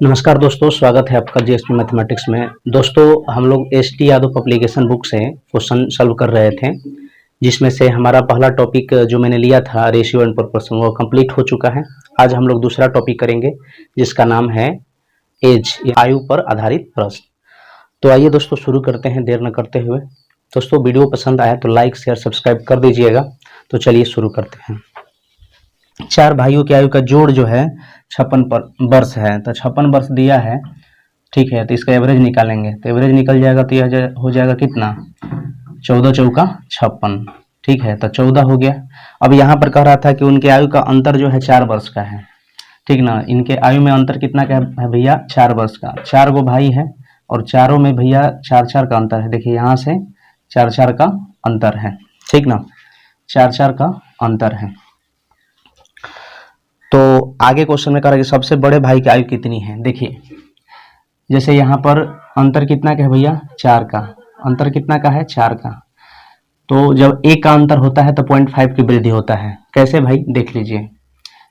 नमस्कार दोस्तों, स्वागत है आपका जीएसपी मैथमेटिक्स में। दोस्तों, हम लोग एसटी यादव पब्लिकेशन बुक से क्वेश्चन सॉल्व कर रहे थे, जिसमें से हमारा पहला टॉपिक जो मैंने लिया था रेशियो एंड प्रोपोर्शन वो कंप्लीट हो चुका है। आज हम लोग दूसरा टॉपिक करेंगे जिसका नाम है एज, आयु पर आधारित प्रश्न। तो आइए दोस्तों शुरू करते हैं देर न करते हुए। दोस्तों, वीडियो पसंद आया तो लाइक शेयर सब्सक्राइब कर दीजिएगा। तो चलिए शुरू करते हैं। चार भाइयों की आयु का जोड़ जो है 56 वर्ष है। तो 56 वर्ष दिया है, ठीक है। तो इसका एवरेज निकालेंगे तो एवरेज निकल जाएगा। तो यह हो जाएगा कितना, 14 चौका 56, ठीक है। तो 14 हो गया। अब यहाँ पर कह रहा था कि उनके आयु का अंतर जो है 4 वर्ष का है, ठीक ना। इनके आयु में अंतर कितना का है भैया, 4 वर्ष का। 4 गो भाई है और चारों में भैया 4-4 का अंतर है। देखिए यहाँ से 4-4 का अंतर है, ठीक ना, 4-4 का अंतर है। तो आगे क्वेश्चन में कह रहा है कि सबसे बड़े भाई की आयु कितनी है। देखिए जैसे यहाँ पर अंतर कितना का है भैया, 4 का। अंतर कितना का है, 4 का। तो जब 1 का अंतर होता है तो 0.5 की वृद्धि होता है। कैसे भाई, देख लीजिए।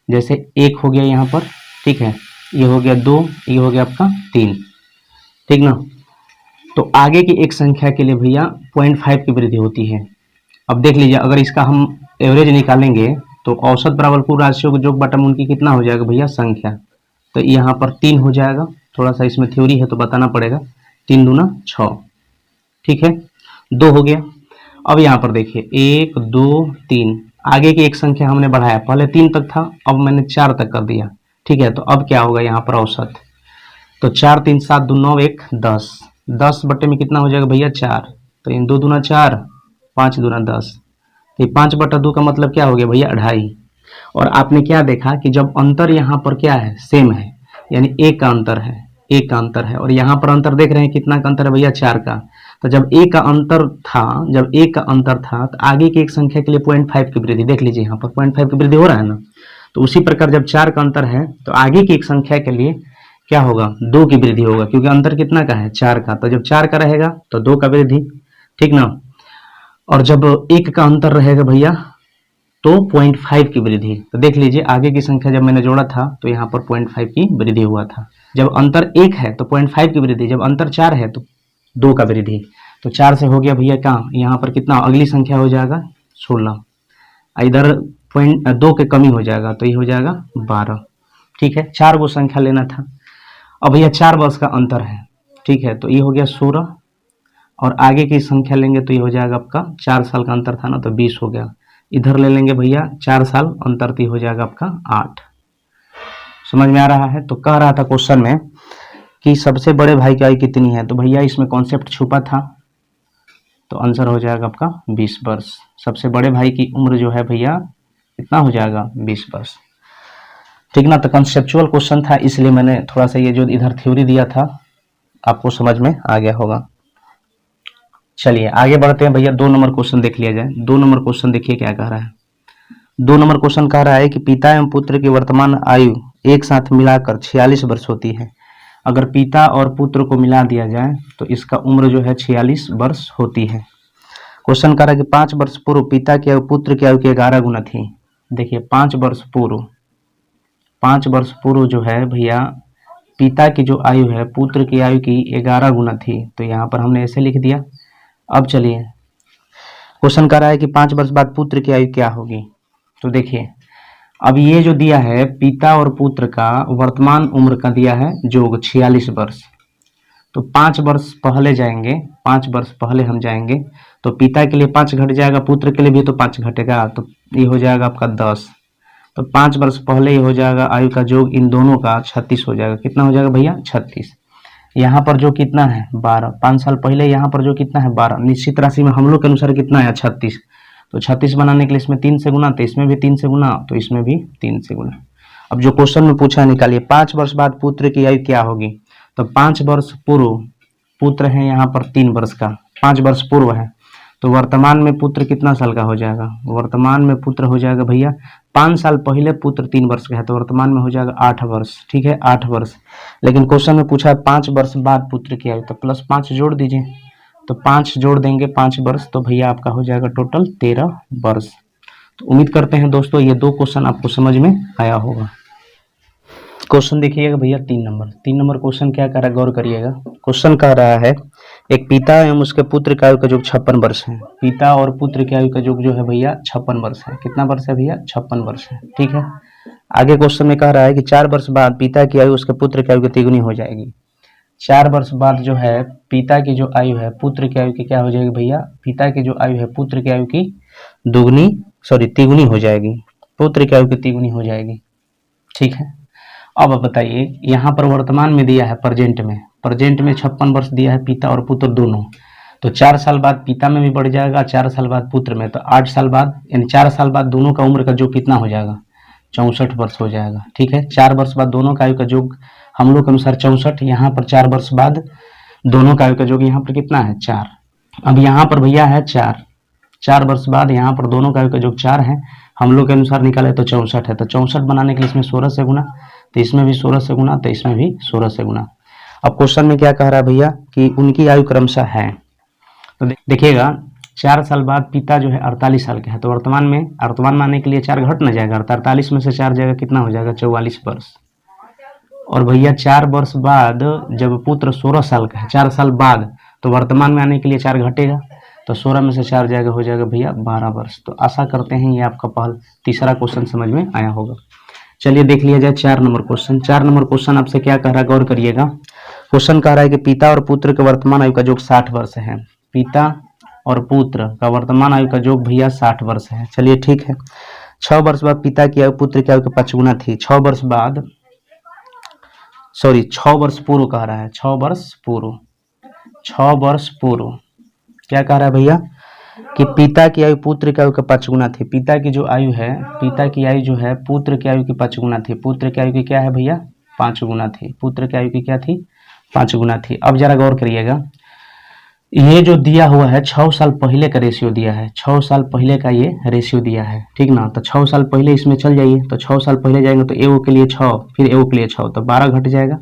जैसे 1 हो गया यहाँ पर, ठीक है, ये हो गया 2, ये हो गया आपका 3, ठीक ना। तो आगे की एक संख्या के लिए भैया 0.5 की वृद्धि होती है। अब देख लीजिए, अगर इसका हम एवरेज निकालेंगे तो औसत बराबर कुल राशियों का योग बटा उनकी कितना हो जाएगा भैया, संख्या। तो यहाँ पर 3 हो जाएगा। थोड़ा सा इसमें थ्योरी है तो बताना पड़ेगा। 3 दूना 6, ठीक है। 2 हो गया। अब यहाँ पर देखिए 1 2 3, आगे की एक संख्या हमने बढ़ाया। पहले 3 तक था, अब मैंने 4 तक कर दिया, ठीक है। तो अब क्या होगा यहाँ पर औसत, तो 4 3 7 2 9 1 10, 10 बटे में कितना हो जाएगा भैया, 4। तो इन 2 दूना 4, 5 दूना 10। तो 5 बटा 2 का मतलब क्या हो गया भैया, 2.5। और आपने क्या देखा कि जब अंतर यहाँ पर क्या है, सेम है, यानी 1 का अंतर है, 1 का अंतर है। और यहाँ पर अंतर देख रहे हैं कितना का अंतर है भैया, 4 का। तो जब 1 का अंतर था, जब 1 का अंतर था तो आगे की एक संख्या के लिए 0.5 की वृद्धि, देख लीजिए यहाँ पर 0.5 की वृद्धि हो रहा है ना। तो उसी प्रकार जब 4 का अंतर है तो आगे की एक संख्या के लिए क्या होगा, 2 की वृद्धि होगा, क्योंकि अंतर कितना का है, 4 का। तो जब 4 का रहेगा तो 2 का वृद्धि, ठीक ना। और जब 1 का अंतर रहेगा भैया तो 0.5 की वृद्धि। तो देख लीजिए आगे की संख्या जब मैंने जोड़ा था तो यहाँ पर 0.5 की वृद्धि हुआ था। जब अंतर 1 है तो 0.5 की वृद्धि, जब अंतर 4 है तो 2 का वृद्धि। तो 4 से हो गया भैया कहाँ, यहाँ पर कितना, अगली संख्या हो जाएगा 16। इधर 2 के कमी हो जाएगा तो ये हो जाएगा 12, ठीक है। 4 गो संख्या लेना था। अब भैया 4 वर्ष का अंतर है, ठीक है। तो ये हो गया 16 और आगे की संख्या लेंगे तो ये हो जाएगा आपका 4 साल का अंतर था ना, तो 20 हो गया। इधर ले लेंगे भैया 4 साल अंतर, तो हो जाएगा आपका 8। समझ में आ रहा है। तो कह रहा था क्वेश्चन में कि सबसे बड़े भाई की आयु कितनी है। तो भैया इसमें कॉन्सेप्ट छुपा था, तो आंसर हो जाएगा आपका 20 वर्ष। सबसे बड़े भाई की उम्र जो है भैया कितना हो जाएगा, 20 वर्ष, ठीक ना। तो कंसेप्चुअल क्वेश्चन था, इसलिए मैंने थोड़ा सा ये जो इधर थ्योरी दिया था आपको समझ में आ गया होगा। चलिए आगे बढ़ते हैं भैया। 2 नंबर क्वेश्चन देख लिया जाए। 2 नंबर क्वेश्चन देखिए क्या कह रहा है। 2 नंबर क्वेश्चन कह रहा है कि पिता एवं पुत्र की वर्तमान आयु एक साथ मिलाकर 46 वर्ष होती है। अगर पिता और पुत्र को मिला दिया जाए तो इसका उम्र जो है 46 वर्ष होती है। क्वेश्चन कह रहा है कि 5 वर्ष पूर्व पिता की आयु पुत्र की आयु की 11 गुना थी। देखिए 5 वर्ष पूर्व, 5 वर्ष पूर्व जो है भैया पिता की जो आयु है पुत्र की आयु की 11 गुना थी। तो यहाँ पर हमने ऐसे लिख दिया। अब चलिए क्वेश्चन कर रहा है कि 5 वर्ष बाद पुत्र की आयु क्या होगी। तो देखिए अब ये जो दिया है पिता और पुत्र का वर्तमान उम्र का दिया है जोग 46 वर्ष। तो 5 वर्ष पहले जाएंगे, 5 वर्ष पहले हम जाएंगे तो पिता के लिए 5 घट जाएगा, पुत्र के लिए भी तो 5 घटेगा, तो ये हो जाएगा आपका 10। तो 5 वर्ष पहले ये हो जाएगा आयु का जोग इन दोनों का 36 हो जाएगा। कितना हो जाएगा भैया, 36। यहाँ पर जो कितना है 12, 5 साल पहले यहाँ पर जो कितना है 12, निश्चित राशि में हम लोग के अनुसार कितना है 36। तो 36 बनाने के लिए इसमें 3 से गुना, तो इसमें भी 3 से गुना, तो इसमें भी 3 से गुना। अब जो क्वेश्चन में पूछा है निकालिए, 5 वर्ष बाद पुत्र की आयु क्या होगी। तो 5 वर्ष पूर्व पुत्र है यहाँ पर 3 वर्ष का, 5 वर्ष पूर्व है तो वर्तमान में पुत्र कितना साल का हो जाएगा, वर्तमान में पुत्र हो जाएगा भैया 5 साल पहले पुत्र 3 वर्ष का है तो वर्तमान में हो जाएगा 8 वर्ष, ठीक है 8 वर्ष। लेकिन क्वेश्चन में पूछा है 5 वर्ष बाद पुत्र की आयु, तो +5 जोड़ दीजिए। तो 5 जोड़ देंगे 5 वर्ष, तो भैया आपका हो जाएगा टोटल 13 वर्ष। तो उम्मीद करते हैं दोस्तों ये 2 क्वेश्चन आपको समझ में आया होगा। क्वेश्चन देखिएगा भैया 3 नंबर क्वेश्चन क्या कर रहा है, गौर करिएगा। क्वेश्चन कह रहा है एक पिता एवं उसके पुत्र की आयु का योग 56 वर्ष है। पिता और पुत्र की आयु का योग जो है भैया 56 वर्ष है। कितना वर्ष है भैया? 56 वर्ष है। ठीक है, आगे क्वेश्चन में कह रहा है कि 4 वर्ष बाद पिता की आयु उसके पुत्र की आयु की तिगुनी हो जाएगी। 4 वर्ष बाद जो है पिता की जो आयु है पुत्र की आयु की क्या हो जाएगी भैया? पिता की जो आयु है पुत्र की आयु की तिगुनी हो जाएगी। पुत्र की आयु की तिगुनी हो जाएगी। ठीक है, अब बताइए यहाँ पर वर्तमान में दिया है प्रेजेंट में 56 वर्ष दिया है पिता और पुत्र दोनों। तो 4 साल बाद पिता में भी बढ़ जाएगा, 4 साल बाद पुत्र में, तो 8 साल बाद यानी 4 साल बाद दोनों का उम्र का जो कितना हो जाएगा? 64 वर्ष हो जाएगा। ठीक है, 4 वर्ष बाद दोनों का आयु का योग हम लोग के अनुसार 64, यहाँ पर 4 वर्ष बाद दोनों का आयु का योग यहाँ पर कितना है? 4। अब यहाँ पर भैया है 4 वर्ष बाद यहाँ पर दोनों का आयु का योग 4 है, हम लोग के अनुसार निकाले तो 64 है। तो 64 बनाने के लिए इसमें 16 से गुना, तो इसमें भी 16 से गुना, तो इसमें भी 16 से गुना। अब क्वेश्चन में क्या कह रहा है भैया कि उनकी आयु क्रमशः है। तो देखिएगा 4 साल बाद पिता जो है 48 साल के है, तो वर्तमान में आने के लिए 4 घट ना जाएगा, 48 में से 4 जाएगा कितना हो जाएगा? 44 वर्ष। और भैया 4 वर्ष बाद जब पुत्र 16 साल का है, 4 साल बाद, तो वर्तमान में आने के लिए 4 घटेगा, तो 16 में से 4 जाएगा, हो जाएगा भैया 12 वर्ष। तो आशा करते हैं ये आपका तीसरा क्वेश्चन समझ में आया होगा। चलिए देख लिया जाए 4 नंबर क्वेश्चन। 4 नंबर क्वेश्चन आपसे क्या कह रहा है, गौर करिएगा। क्वेश्चन कह रहा है कि पिता और पुत्र के वर्तमान आयु का योग 60 वर्ष है। पिता और पुत्र का वर्तमान आयु का योग भैया 60 वर्ष है। चलिए ठीक है, 6 वर्ष बाद पिता की आयु पुत्र की आयु के 5 गुना थी। 6 वर्ष पूर्व कह रहा है, 6 वर्ष पूर्व क्या कह रहा है भैया कि पिता की आयु पुत्र की आयु के 5 गुना थी। पिता की आयु जो है पुत्र की आयु की 5 गुना थी। पुत्र की आयु की क्या है भैया? 5 गुना थी। पुत्र की आयु की क्या थी? 5 गुना थी। अब जरा गौर करिएगा, ये जो दिया हुआ है 6 साल पहले का रेशियो दिया है, 6 साल पहले का ये रेशियो दिया है, ठीक ना। तो 6 साल पहले इसमें चल जाइए, तो 6 साल पहले जाएंगे तो एओ के लिए 6, फिर एओ के लिए 6, तो 12 घट जाएगा,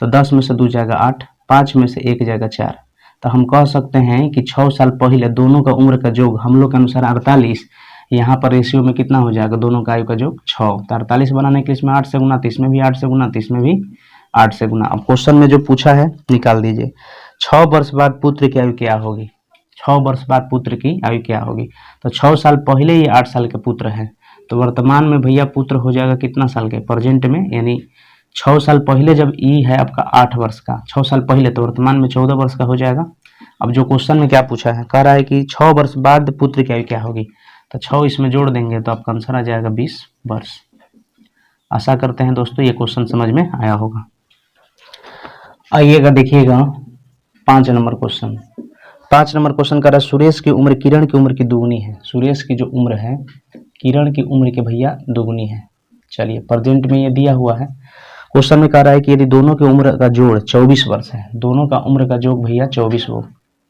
तो 10 में से 2 जाएगा 8, 5 में से 1 जाएगा 4। तो हम कह सकते हैं कि 6 साल पहले दोनों का उम्र का योग हम लोग के अनुसार 48, यहाँ पर रेशियो में कितना हो जाएगा? दोनों का आयु का योग 6। तो 48 बनाने के लिए इसमें 8 से गुना, तो इसमें भी 8 से गुना, तो इसमें भी 8 से गुना। अब क्वेश्चन में जो पूछा है निकाल दीजिए। 6 वर्ष बाद पुत्र की आयु क्या होगी? 6 वर्ष बाद पुत्र की आयु क्या होगी? तो 6 साल पहले ये 8 साल के पुत्र है, तो वर्तमान में भैया पुत्र हो जाएगा कितना साल के? प्रेजेंट में, यानी 6 साल पहले जब ई है आपका 8 वर्ष का, 6 साल पहले, तो वर्तमान में 14 वर्ष का हो जाएगा। अब जो क्वेश्चन में क्या पूछा है, कह रहा है कि 6 वर्ष बाद पुत्र की आयु क्या होगी, तो 6 इसमें जोड़ देंगे तो आपका आंसर आ जाएगा 20 वर्ष। आशा करते हैं दोस्तों ये क्वेश्चन समझ में आया होगा। आइएगा देखिएगा 5 नंबर क्वेश्चन। 5 नंबर क्वेश्चन कह रहा है सुरेश की उम्र किरण की उम्र की दुगुनी है। सुरेश की जो उम्र है किरण की उम्र के भैया दुगुनी है। चलिए प्रेजेंट में ये दिया हुआ है। क्वेश्चन में कह रहा है कि यदि दोनों की उम्र का जोड़ 24 वर्ष है, दोनों का उम्र का जोड़ भैया 24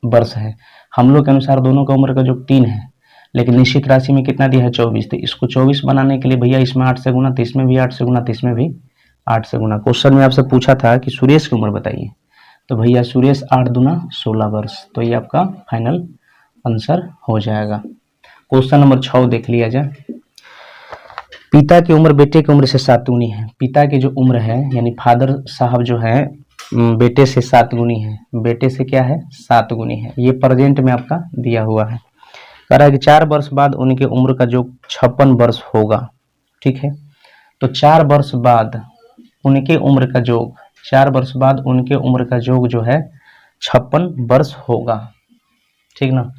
वर्ष है। हम लोग के अनुसार दोनों का उम्र का जोड़ 3 है, लेकिन निश्चित राशि में कितना दिया है? 24। तो इसको 24 बनाने के लिए भैया इसमें 8 से गुना, तो इसमें भी 8 से गुना, तो इसमें भी 8 से गुना। क्वेश्चन में आपसे पूछा था कि सुरेश की उम्र बताइए, तो भैया सुरेश 8 दूना 16 वर्ष। तो ये आपका फाइनल आंसर हो जाएगा। क्वेश्चन नंबर 6 देख लिया जाए। पिता की उम्र बेटे की उम्र से 7 गुनी है। पिता की जो उम्र है यानी फादर साहब जो है बेटे से 7 गुनी है। बेटे से क्या है? 7 गुनी है। ये प्रेजेंट में आपका दिया हुआ है। कह रहा है कि 4 वर्ष बाद उनके उम्र का जो 56 वर्ष होगा। ठीक है, तो 4 वर्ष बाद उनके उम्र का योग, 4 वर्ष बाद उनके उम्र का योग जो है 56 वर्ष होगा। ठीक ना,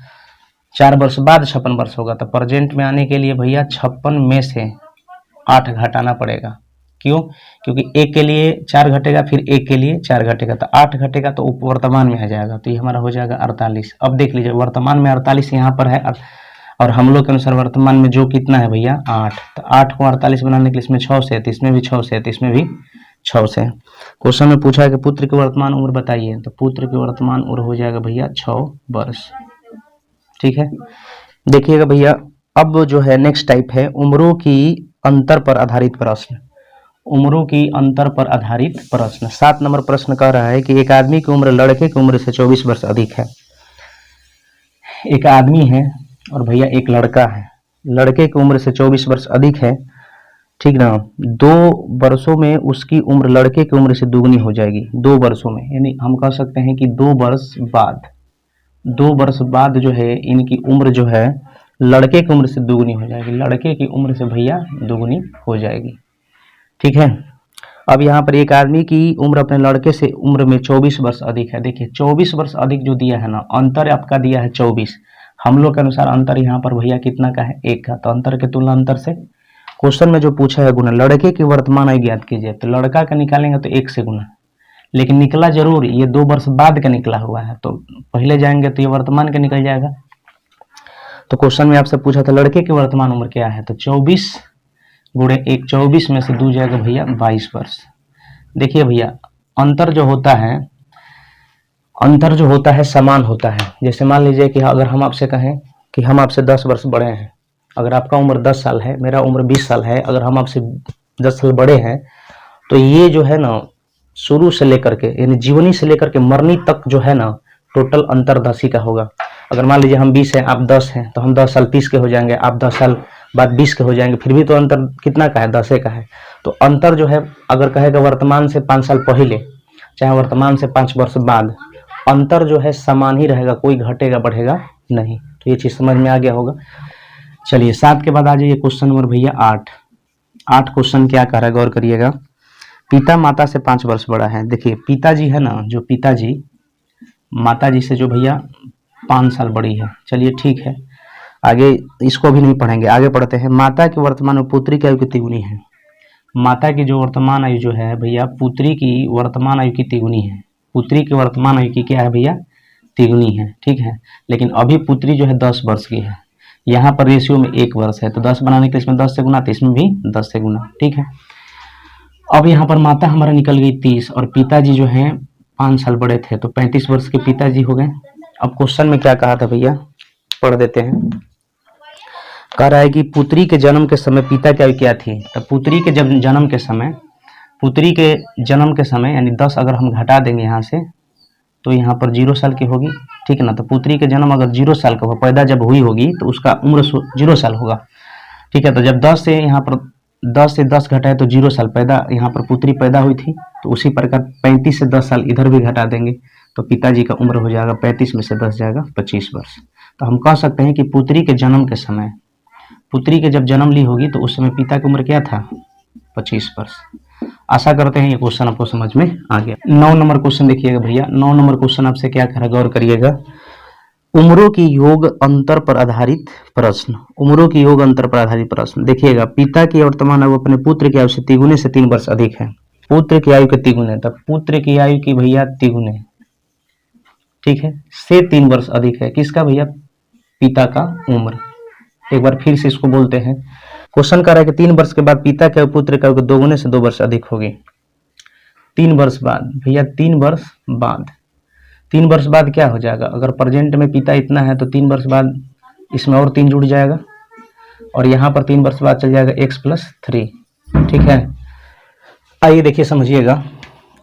4 वर्ष बाद 56 वर्ष होगा। तो प्रेजेंट में आने के लिए भैया 56 में से 8 घटाना पड़ेगा। क्यों? क्योंकि एक के लिए 4 घटेगा, फिर एक के लिए 4 घटेगा, तो 8 घटेगा तो वर्तमान में आ जाएगा, तो ये हमारा हो जाएगा 48। अब देख लीजिए वर्तमान में 48 यहाँ पर है, और हम लोग के अनुसार वर्तमान में जो कितना है भैया 8। तो 8 को 48 बनाने के लिए इसमें 6 से, तो इसमें भी 6 से, तो इसमें भी 6 से। क्वेश्चन में पूछा है कि पुत्र की वर्तमान उम्र बताइए, तो पुत्र की वर्तमान उम्र हो जाएगा भैया 6 वर्ष। ठीक है, देखिएगा भैया अब जो है नेक्स्ट टाइप है उम्रों की अंतर पर आधारित प्रश्न। उम्रों की अंतर पर आधारित प्रश्न। 7 नंबर प्रश्न कह रहा है कि एक आदमी की उम्र लड़के की उम्र से 24 वर्ष अधिक है। एक आदमी है और भैया एक लड़का है, लड़के की उम्र से 24 वर्ष अधिक है, ठीक ना। 2 वर्षों में उसकी उम्र लड़के की उम्र से दुगनी हो जाएगी, 2 वर्षों में, यानी हम कह सकते हैं कि 2 वर्ष बाद, 2 वर्ष बाद जो है इनकी उम्र जो है लड़के की उम्र से दुगनी हो जाएगी, लड़के की उम्र से भैया दुगनी हो जाएगी। ठीक है। अब यहाँ पर एक आदमी की उम्र अपने लड़के से उम्र में 24 वर्ष अधिक है। देखिए 24 वर्ष अधिक जो दिया है ना, अंतर आपका दिया है 24, हम लोग के अनुसार अंतर यहाँ पर भैया कितना का है, 1 का। तो अंतर के तुलना अंतर से, क्वेश्चन में जो पूछा है गुना, लड़के की वर्तमान आयु ज्ञात कीजिए, तो लड़का का निकालेंगे तो 1 से गुना, लेकिन निकला जरूर ये 2 वर्ष बाद का निकला हुआ है, तो पहले जाएंगे तो ये वर्तमान का निकल जाएगा। तो क्वेश्चन में आपसे पूछा था लड़के की वर्तमान उम्र क्या है, तो 24 गुणे 1, 24 में से 2 जाएगा भैया 22 वर्ष। देखिए भैया अंतर जो होता है समान होता है। जैसे मान लीजिए कि अगर हम आपसे कहें कि हम आपसे 10 वर्ष बड़े हैं, अगर आपका उम्र 10 साल है, मेरा उम्र 20 साल है, अगर हम आपसे 10 साल बड़े हैं, तो ये जो है ना शुरू से लेकर के यानी जीवनी से लेकर के मरनी तक जो है ना टोटल अंतर 10 ही का होगा। अगर मान लीजिए हम 20 हैं, आप 10 हैं, तो हम 10 साल 30 के हो जाएंगे, आप 10 साल बाद 20 के हो जाएंगे, फिर भी तो अंतर कितना का है, 10 का है। तो अंतर जो है अगर कहेगा वर्तमान से 5 साल पहले, चाहे वर्तमान से 5 वर्ष बाद, अंतर जो है समान ही रहेगा, कोई घटेगा बढ़ेगा नहीं। तो ये चीज समझ में आ गया होगा। चलिए 7 के बाद आ जाइए क्वेश्चन नंबर भैया 8। 8 क्वेश्चन क्या कह रहा है, गौर करिएगा। पिता माता से 5 वर्ष बड़ा है। देखिए पिताजी है ना, जो पिताजी माता जी से जो भैया 5 साल बड़ी है। चलिए ठीक है, आगे इसको भी नहीं पढ़ेंगे, आगे पढ़ते हैं। माता की वर्तमान में पुत्री की आयु कितनी गुनी है। माता की जो वर्तमान आयु जो है भैया, पुत्री की वर्तमान आयु की तिगुनी है। पुत्री की वर्तमान आयु की क्या है भैया, तिगुनी है। ठीक है, लेकिन अभी पुत्री जो है 10 वर्ष की है, यहाँ पर रेशियो में 1 वर्ष है, तो 10 बनाने के लिए इसमें 10 से गुना, तो इसमें भी 10 से गुना। ठीक है, अब यहाँ पर माता हमारा निकल गई 30 और पिताजी जो है 5 साल बड़े थे, तो 35 वर्ष के पिताजी हो गए। अब क्वेश्चन में क्या कहा था भैया, पढ़ देते हैं। कह रहा है कि पुत्री के जन्म के समय पिता की आयु क्या थी। तो पुत्री के जब जन्म के समय, पुत्री के जन्म के समय यानी 10 अगर हम घटा देंगे यहाँ से, तो यहाँ पर 0 साल की होगी। ठीक है ना, तो पुत्री के जन्म अगर 0 साल का हो, पैदा जब हुई होगी तो उसका उम्र 0 साल होगा। ठीक है, तो जब 10 से यहाँ पर 10 से 10 घटाए तो 0 साल पैदा, यहाँ पर पुत्री पैदा हुई थी, तो उसी प्रकार 35 से 10 साल इधर भी घटा देंगे तो पिताजी का उम्र हो जाएगा 35 में से 10 जाएगा 25 वर्ष। तो हम कह सकते हैं कि पुत्री के जन्म के समय, पुत्री के जब जन्म ली होगी तो उस समय पिता की उम्र क्या था, 25 वर्ष। आशा करते हैं ये क्वेश्चन आपको समझ में आ गया। 9 नंबर क्वेश्चन देखिएगा भैया। 9 नंबर क्वेश्चन आपसे क्या कह रहा है, गौर करिएगा। उम्रों की योग अंतर पर आधारित प्रश्न। उम्रों की योग अंतर पर आधारित प्रश्न। देखिएगा पिता की वर्तमान आयु अपने पुत्र की आयु से तिगुने से 3 वर्ष अधिक है। पुत्र की आयु के तिगुने, तब पुत्र की आयु की भैया तिगुने, ठीक है, से 3 वर्ष अधिक है। किसका भैया, पिता का उम्र। एक बार फिर से इसको बोलते हैं। क्वेश्चन कर रहा है कि 3 वर्ष के बाद पिता के पुत्र का दोगुने से 2 वर्ष अधिक होगी। 3 वर्ष बाद भैया, 3 वर्ष बाद, 3 वर्ष बाद क्या हो जाएगा, अगर प्रेजेंट में पिता इतना है तो 3 वर्ष बाद इसमें और 3 जुड़ जाएगा और यहाँ पर 3 वर्ष बाद चल जाएगा x+3। ठीक है, आइए देखिए समझिएगा।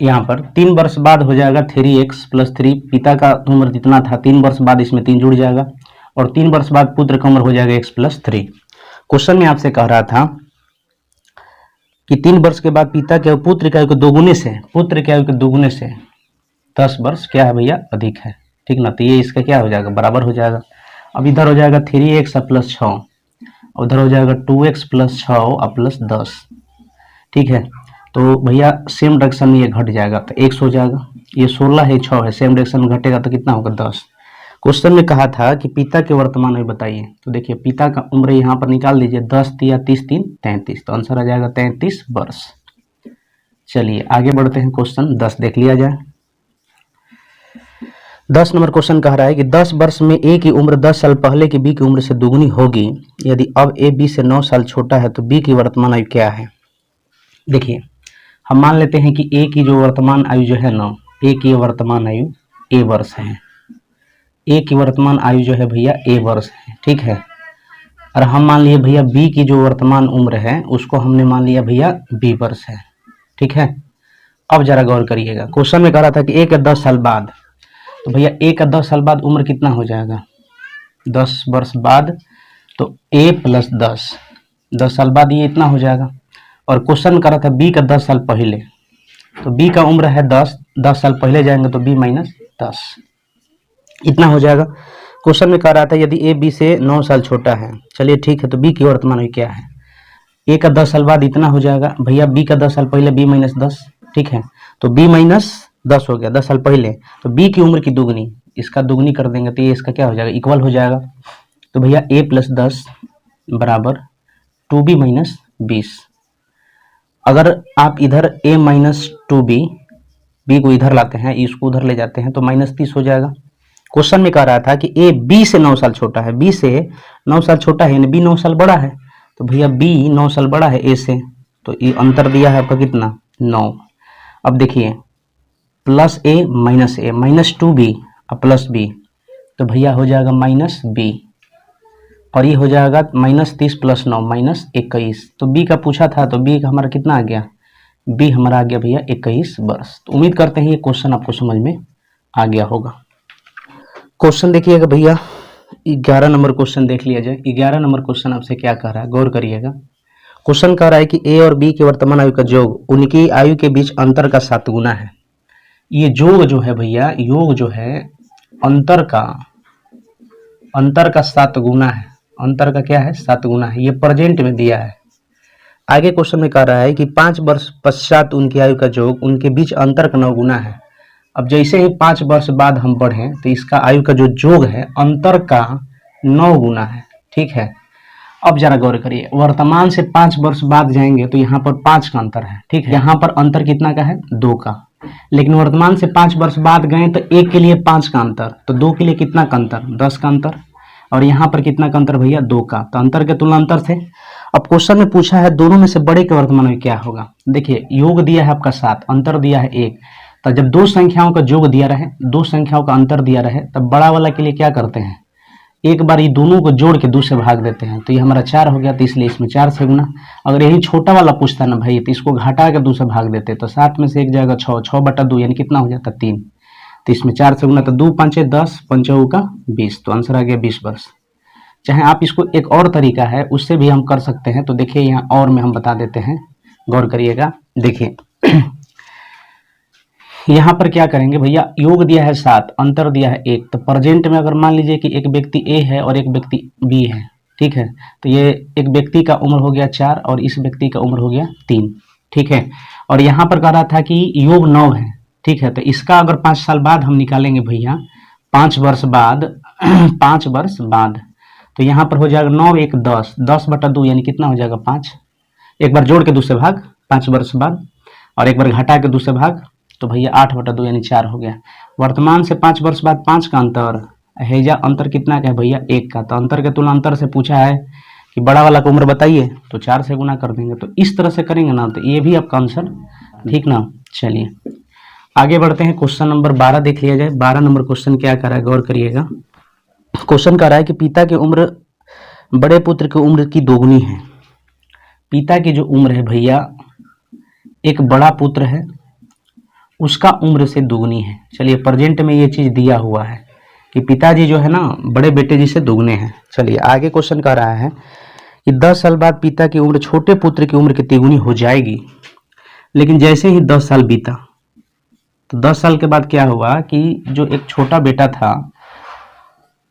यहाँ पर 3 वर्ष बाद हो जाएगा 3x+3। पिता का उम्र जितना था 3 वर्ष बाद इसमें 3 जुड़ जाएगा और 3 वर्ष बाद पुत्र का उम्र हो जाएगा x+3। क्वेश्चन में आपसे कह रहा था कि 3 वर्ष के बाद पिता के पुत्र की आयु के दोगुने से, पुत्र की आयु के दोगुने से 10 वर्ष क्या है भैया, अधिक है। ठीक ना, तो ये इसका क्या हो जाएगा, बराबर हो जाएगा। अब इधर हो जाएगा 3x + 6, उधर हो जाएगा 2x + 6 + 10। ठीक है, तो भैया सेम डायरेक्शन में ये घट जाएगा तो x हो जाएगा। ये 16 है, 6 है, सेम डायरेक्शन में घटेगा तो कितना होगा, 10। क्वेश्चन में कहा था कि पिता के वर्तमान आयु बताइए। तो देखिए पिता का उम्र यहाँ पर निकाल दीजिए, 10 या 30 3 33, तो आंसर आ जाएगा 33 वर्ष। चलिए आगे बढ़ते हैं, क्वेश्चन 10 देख लिया जाए। 10 नंबर क्वेश्चन कह रहा है कि 10 वर्ष में ए की उम्र 10 साल पहले की बी की उम्र से दुगुनी होगी। यदि अब ए बी से 9 साल छोटा है तो बी की वर्तमान आयु क्या है। देखिए हम मान लेते हैं कि ए की जो वर्तमान आयु जो है ना, ए की वर्तमान आयु ए वर्ष है। ए की वर्तमान आयु जो है भैया ए वर्ष है। ठीक है, और हम मान लिए भैया बी की जो वर्तमान उम्र है उसको हमने मान लिया भैया बी वर्ष है। ठीक है, अब जरा गौर करिएगा। क्वेश्चन में कह रहा था कि ए के 10 साल बाद, तो भैया ए का 10 साल बाद उम्र कितना हो जाएगा, 10 वर्ष बाद, तो a + 10, 10 साल बाद ये इतना हो जाएगा। और क्वेश्चन करा था बी का 10 साल पहले, तो बी का उम्र है 10 साल पहले जाएंगे तो बी माइनस 10, इतना हो जाएगा। क्वेश्चन में कह रहा था यदि ए बी से 9 साल छोटा है, चलिए ठीक है, तो बी की वर्तमान आयु क्या है, ए का 10 साल बाद इतना हो जाएगा भैया, बी का 10 साल पहले बी माइनस 10, ठीक है, तो बी माइनस 10 हो गया 10 साल पहले, तो बी की उम्र की दुगनी, इसका दुगनी कर देंगे तो ये इसका क्या हो जाएगा, इक्वल हो जाएगा। तो भैया ए प्लस 10 बराबर 2b माइनस 20। अगर आप इधर a माइनस 2b, बी को इधर लाते हैं, इसको उधर ले जाते हैं तो माइनस 30 हो जाएगा। क्वेश्चन में कह रहा था कि ए बी से 9 साल छोटा है, बी से 9 साल छोटा है यानी बी 9 साल बड़ा है, तो भैया बी 9 साल बड़ा है ए से, तो ये अंतर दिया है आपका कितना 9। अब देखिए प्लस ए माइनस 2b और प्लस बी, तो भैया हो जाएगा माइनस बी, और ये हो जाएगा माइनस 30 प्लस 9 माइनस 21। तो बी का पूछा था तो बी का हमारा कितना आ गया, बी हमारा आ गया भैया 21 वर्ष। तो उम्मीद करते हैं ये क्वेश्चन आपको समझ में आ गया होगा। क्वेश्चन देखिएगा भैया 11 नंबर क्वेश्चन देख लिया जाए। 11 नंबर क्वेश्चन आपसे क्या कह रहा है, गौर करिएगा। क्वेश्चन कह रहा है कि ए और बी के वर्तमान आयु का योग उनकी आयु के बीच अंतर का 7 गुना है। ये योग जो है भैया, योग जो है अंतर का 7 गुना है, अंतर का क्या है 7 गुना है, ये प्रेजेंट में दिया है। आगे क्वेश्चन में कह रहा है कि 5 वर्ष पश्चात उनकी आयु का योग उनके बीच अंतर का 9 गुना है। अब जैसे ही 5 वर्ष बाद हम बढ़े तो इसका आयु का जो योग है अंतर का 9 गुना है, ठीक है। अब जरा गौर करिए, वर्तमान से 5 वर्ष बाद जाएंगे तो यहाँ पर 5 का अंतर है, ठीक है, यहाँ पर अंतर कितना का है 2 का, लेकिन वर्तमान से 5 वर्ष बाद गए तो 1 के लिए 5 का अंतर, तो 2 के लिए कितना का अंतर 10 का अंतर, और यहाँ पर कितना का अंतर भैया 2 का, तो अंतर के तुलना अंतर से। अब क्वेश्चन में पूछा है दोनों में से बड़े के वर्तमान में क्या होगा। देखिए योग दिया है आपका 7, अंतर दिया है 1, तो जब दो संख्याओं का योग दिया रहे, दो संख्याओं का अंतर दिया रहे, तब बड़ा वाला के लिए क्या करते हैं, एक बार ये दोनों को जोड़ के 2 से भाग देते हैं, तो ये हमारा 4 हो गया, तो इसलिए इसमें 4 से गुना। अगर यही छोटा वाला पूछता ना भाई तो इसको घटा के 2 से भाग देते, तो 7 में से 1 जाएगा 6, 6 बटा 2 यानी कितना हो जाता 3, तो इसमें 4 से गुना, तो 2 5 10 5 का 20, तो आंसर आ गया 20 वर्ष। चाहे आप इसको एक और तरीका है उससे भी हम कर सकते हैं, तो देखिए यहाँ और में हम बता देते हैं, गौर करिएगा। देखिए यहाँ पर क्या करेंगे भैया, योग दिया है 7, अंतर दिया है 1, तो प्रेजेंट में अगर मान लीजिए कि एक व्यक्ति ए है और एक व्यक्ति बी है, ठीक है, तो ये एक व्यक्ति का उम्र हो गया 4 और इस व्यक्ति का उम्र हो गया 3, ठीक है, और यहाँ पर कह रहा था कि योग 9 है, ठीक है, तो इसका अगर 5 साल बाद हम निकालेंगे भैया, 5 वर्ष बाद 5 वर्ष बाद, तो यहाँ पर हो जाएगा 9 1 10, 10 बटा 2 यानी कितना हो जाएगा 5, एक बार जोड़ के 2 से भाग 5 वर्ष बाद, और एक बार घटा के 2 से भाग, तो भैया 8 बटा 2 यानी 4 हो गया। वर्तमान से 5 वर्ष बाद 5 का अंतर, हेजा अंतर कितना का है भैया 1 का, तो अंतर के तुलना अंतर से पूछा है कि बड़ा वाला का उम्र बताइए, तो 4 से गुना कर देंगे, तो इस तरह से करेंगे ना तो ये भी आपका आंसर, ठीक ना। चलिए आगे बढ़ते हैं, क्वेश्चन नंबर 12 देख लिया जाए। 12 नंबर क्वेश्चन क्या कर रहा है, गौर करिएगा। क्वेश्चन कर रहा है कि पिता की उम्र बड़े पुत्र की उम्र की दोगुनी है। पिता की जो उम्र है भैया, एक बड़ा पुत्र है उसका उम्र से दुगनी है। चलिए प्रेजेंट में ये चीज दिया हुआ है कि पिताजी जो है ना बड़े बेटे जी से दुगने हैं। चलिए आगे क्वेश्चन कह रहा है कि 10 साल बाद पिता की उम्र छोटे पुत्र की उम्र की तिगुनी हो जाएगी, लेकिन जैसे ही 10 साल बीता तो 10 साल के बाद क्या हुआ कि जो एक छोटा बेटा था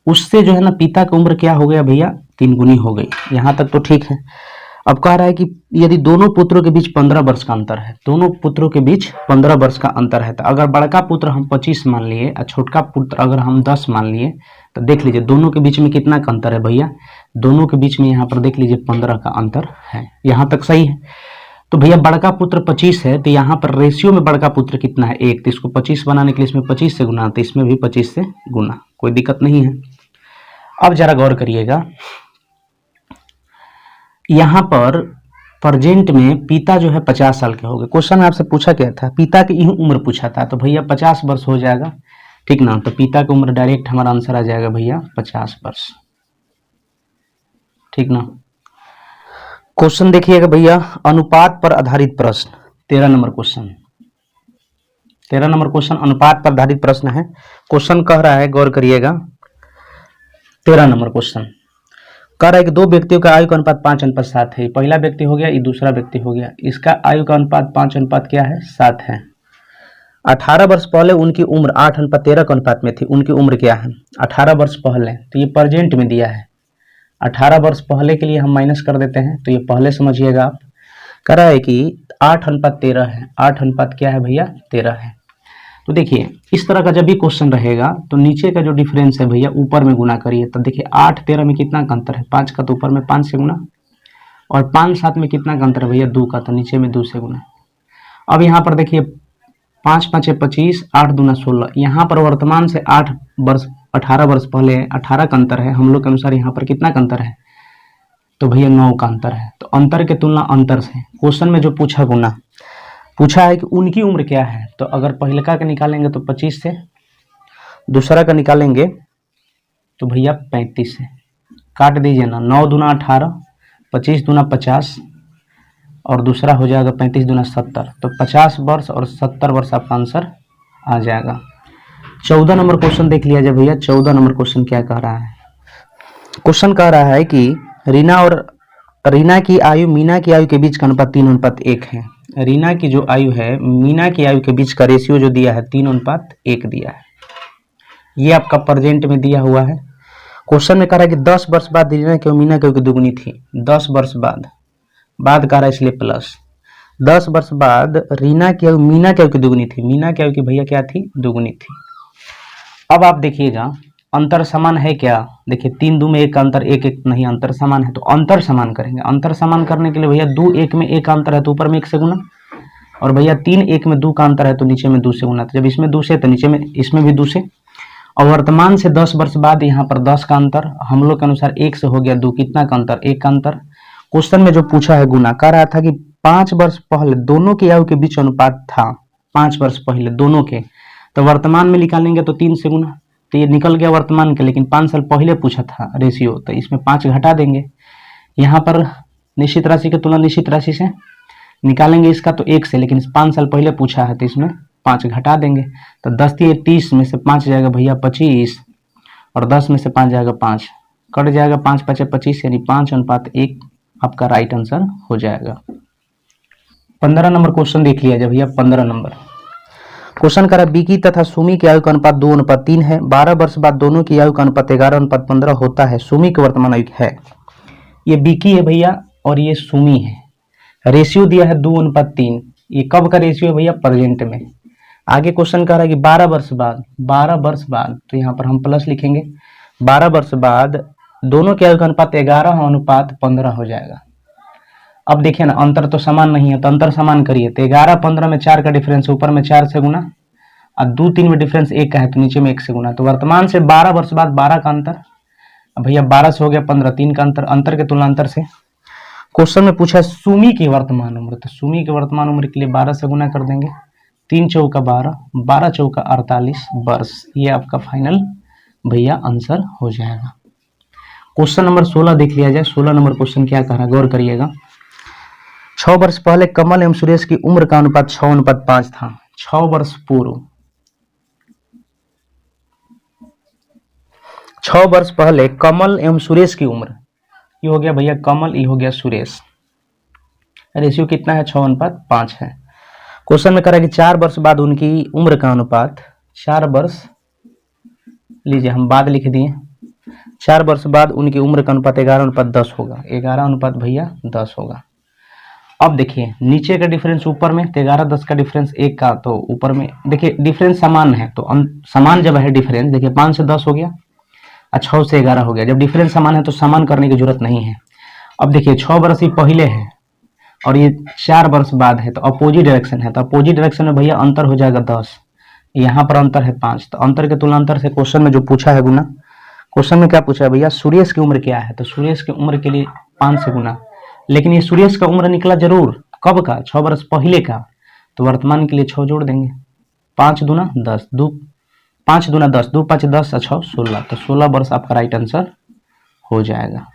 उससे जो है ना पिता की उम्र क्या हो गया भैया 3 गुनी हो गई। यहाँ तक तो ठीक है। अब कह रहा है कि यदि दोनों पुत्रों के बीच 15 वर्ष का अंतर है, दोनों पुत्रों के बीच 15 वर्ष का अंतर है, तो अगर बड़का पुत्र हम 25 मान लिए और छोटका पुत्र अगर हम 10 मान लिए, तो देख लीजिए दोनों के बीच में कितना का अंतर है भैया, दोनों के बीच में यहाँ पर देख लीजिए 15 का अंतर है। यहाँ तक सही है। तो भैया बड़का पुत्र 25 है, तो यहाँ पर रेशियो में बड़का पुत्र कितना है 1, तो इसको 25 बनाने के लिए इसमें 25 से गुना, तो इसमें भी 25 से गुना, कोई दिक्कत नहीं है। अब जरा गौर करिएगा, यहाँ पर प्रेजेंट में पिता जो है 50 साल के हो गए। क्वेश्चन में आपसे पूछा क्या था, पिता की यही उम्र पूछा था, तो भैया 50 वर्ष हो जाएगा, ठीक ना। तो पिता की उम्र डायरेक्ट हमारा आंसर आ जाएगा भैया 50 वर्ष, ठीक ना। क्वेश्चन देखिएगा भैया, अनुपात पर आधारित प्रश्न 13 नंबर क्वेश्चन। 13 नंबर क्वेश्चन अनुपात पर आधारित प्रश्न है। क्वेश्चन कह रहा है, गौर करिएगा, 13 नंबर क्वेश्चन कह रहा है कि दो व्यक्तियों का आयु का अनुपात 5:7 है। पहला व्यक्ति हो गया, ये दूसरा व्यक्ति हो गया। इसका आयु का अनुपात 5 क्या है, 7 है। 18 वर्ष पहले उनकी उम्र 8:13 के अनुपात में थी। उनकी उम्र क्या है, 18 वर्ष पहले, तो ये प्रेजेंट में दिया है। 18 वर्ष पहले के लिए हम माइनस कर देते हैं, तो ये पहले समझिएगा आप। कह रहा है कि 8:13 है। 8 क्या है भैया, 13 है। तो देखिए इस तरह का जब भी क्वेश्चन रहेगा तो नीचे का जो डिफरेंस है भैया ऊपर में गुना करिए। तब देखिए 8-13 में कितना का अंतर है, 5 का, तो ऊपर में 5 से गुना, और 5-7 में कितना का अंतर है भैया, 2 का, तो नीचे में 2 से गुना। अब यहाँ पर देखिए 5×5 = 25, 8×2 = 16। यहाँ पर वर्तमान से 18 वर्ष पहले 18 का अंतर है। हम लोग के अनुसार यहाँ पर कितना का अंतर है, तो भैया 9 का अंतर है। तो अंतर के तुलना अंतर से, क्वेश्चन में जो पूछा गुना पूछा है कि उनकी उम्र क्या है, तो अगर पहले का निकालेंगे तो 25 से, दूसरा का निकालेंगे तो भैया 35 से। काट दीजिए ना, 9×2 = 18, 25×2 = 50, और दूसरा हो जाएगा 35×2 = 70। तो 50 वर्ष और 70 वर्ष आपका आंसर आ जाएगा। 14 नंबर क्वेश्चन देख लिया जाए भैया। 14 नंबर क्वेश्चन क्या कह रहा है, क्वेश्चन कह रहा है कि रीना की आयु मीना की आयु के बीच का अनुपात 3:1 है। रीना की जो आयु है मीना की आयु के बीच का रेशियो जो दिया है 3:1 दिया है। ये आपका प्रेजेंट में दिया हुआ है। क्वेश्चन में कह रहा है कि 10 वर्ष बाद रीना की आयु मीना की आयु की दुगुनी थी। 10 वर्ष बाद कह रहा है इसलिए प्लस। 10 वर्ष बाद रीना की आयु मीना की आयु की दुगुनी थी। मीना की आयु की भैया क्या थी, दुगुनी थी। अब आप देखिएगा अंतर समान है क्या, देखिए 3×2 में 1 का अंतर, 1 नहीं, अंतर समान है, तो अंतर समान करेंगे। अंतर समान करने के लिए भैया 2×1 में 1 का अंतर है तो ऊपर में 1 से गुना, और भैया 3×1 में 2 का अंतर है तो नीचे में 2 से गुना। तो जब इसमें 2 से तो नीचे में इसमें भी 2 से। और वर्तमान से 10 वर्ष बाद यहाँ पर 10 का अंतर, हम लोग के अनुसार 1 से हो गया 2, कितना का अंतर, 1 का अंतर। क्वेश्चन में जो पूछा है गुना, कह रहा था कि 5 वर्ष पहले दोनों की आयु के बीच अनुपात था, 5 वर्ष पहले दोनों के, तो वर्तमान में निकालेंगे तो 3 से गुना, तो ये निकल गया वर्तमान के, लेकिन 5 साल पहले पूछा था रेशियो, तो इसमें 5 घटा देंगे। यहाँ पर निश्चित राशि की तुलना निश्चित राशि से निकालेंगे इसका तो 1 से, लेकिन 5 साल पहले पूछा है तो इसमें 5 घटा देंगे। तो 10×30 में से 5 जाएगा भैया 25, और 10 में से 5 जाएगा 5, कट जाएगा 5×5 = 25, यानी 5:1 आपका राइट आंसर हो जाएगा। 15 नंबर क्वेश्चन देख लिया जाए भैया। 15 नंबर क्वेश्चन करा, बीकी तथा सुमी की आयु का अनुपात 2:3 है। 12 वर्ष बाद दोनों की आयु का अनुपात 11:15 होता है। सुमी की वर्तमान आयु है, ये बीकी है भैया और ये सुमी है। रेशियो दिया है 2:3। ये कब का रेशियो है भैया, प्रेजेंट में। आगे क्वेश्चन कह रहा है कि 12 वर्ष बाद, तो यहाँ पर हम प्लस लिखेंगे। 12 वर्ष बाद दोनों की आयु का अनुपात 11:15 हो जाएगा। अब देखिए ना, अंतर तो समान नहीं है, तो अंतर समान करिए, तो 11-15 में 4 का डिफरेंस, ऊपर में 4 से गुना, और 2-3 में डिफरेंस 1 का है तो नीचे में 1 से गुना। तो वर्तमान से 12 वर्ष बाद 12 का अंतर, अब भैया 12 से हो गया 15, 3 का अंतर, अंतर के तुलना अंतर से। क्वेश्चन में पूछा है सुमी की वर्तमान उम्र, तो सुमी की वर्तमान उम्र के लिए 12 से गुना कर देंगे, 3×4 = 12, 12×4 = 48 वर्ष। ये आपका फाइनल भैया आंसर हो जाएगा। क्वेश्चन नंबर 16 देख लिया जाए। 16 नंबर क्वेश्चन क्या कह रहा है, गौर करिएगा। 6 वर्ष पहले कमल एवं सुरेश की उम्र का अनुपात 6:5 था। 6 वर्ष पूर्व, 6 वर्ष पहले कमल एवं सुरेश की उम्र, ये हो गया भैया कमल, ये हो गया सुरेश। रेशियो कितना है, 6:5 है। क्वेश्चन में कह रहा है कि 4 वर्ष बाद उनकी उम्र का अनुपात, 4 वर्ष लीजिए हम बाद लिख दिए, 4 वर्ष बाद उनकी उम्र का अनुपात 11:10 होगा। 11 भैया 10 होगा। अब देखिए नीचे का डिफरेंस ऊपर में, तो 11-10 का डिफरेंस 1 का, तो ऊपर में देखिए डिफरेंस समान है, तो समान जब है डिफरेंस, देखिए 5 से 10 हो गया और 6 से 11 हो गया। जब डिफरेंस समान है तो समान करने की जरूरत नहीं है। अब देखिए 6 वर्ष ही पहले है और ये 4 वर्ष बाद है, तो अपोजिट डायरेक्शन है, तो अपोजिट डायरेक्शन में भैया अंतर हो जाएगा 10, यहाँ पर अंतर है 5, तो अंतर के तुलना अंतर से क्वेश्चन में जो पूछा है गुना, क्वेश्चन में क्या पूछा है भैया, सुरेश की उम्र क्या है, तो सुरेश की उम्र के लिए 5 से गुना, लेकिन ये सुरेश का उम्र निकला जरूर कब का, 6 वर्ष पहले का, तो वर्तमान के लिए 6 जोड़ देंगे, 5×2 = 10, 5×2 = 10, 2×5 = 10 और 6 = 16, तो 16 वर्ष आपका राइट आंसर हो जाएगा।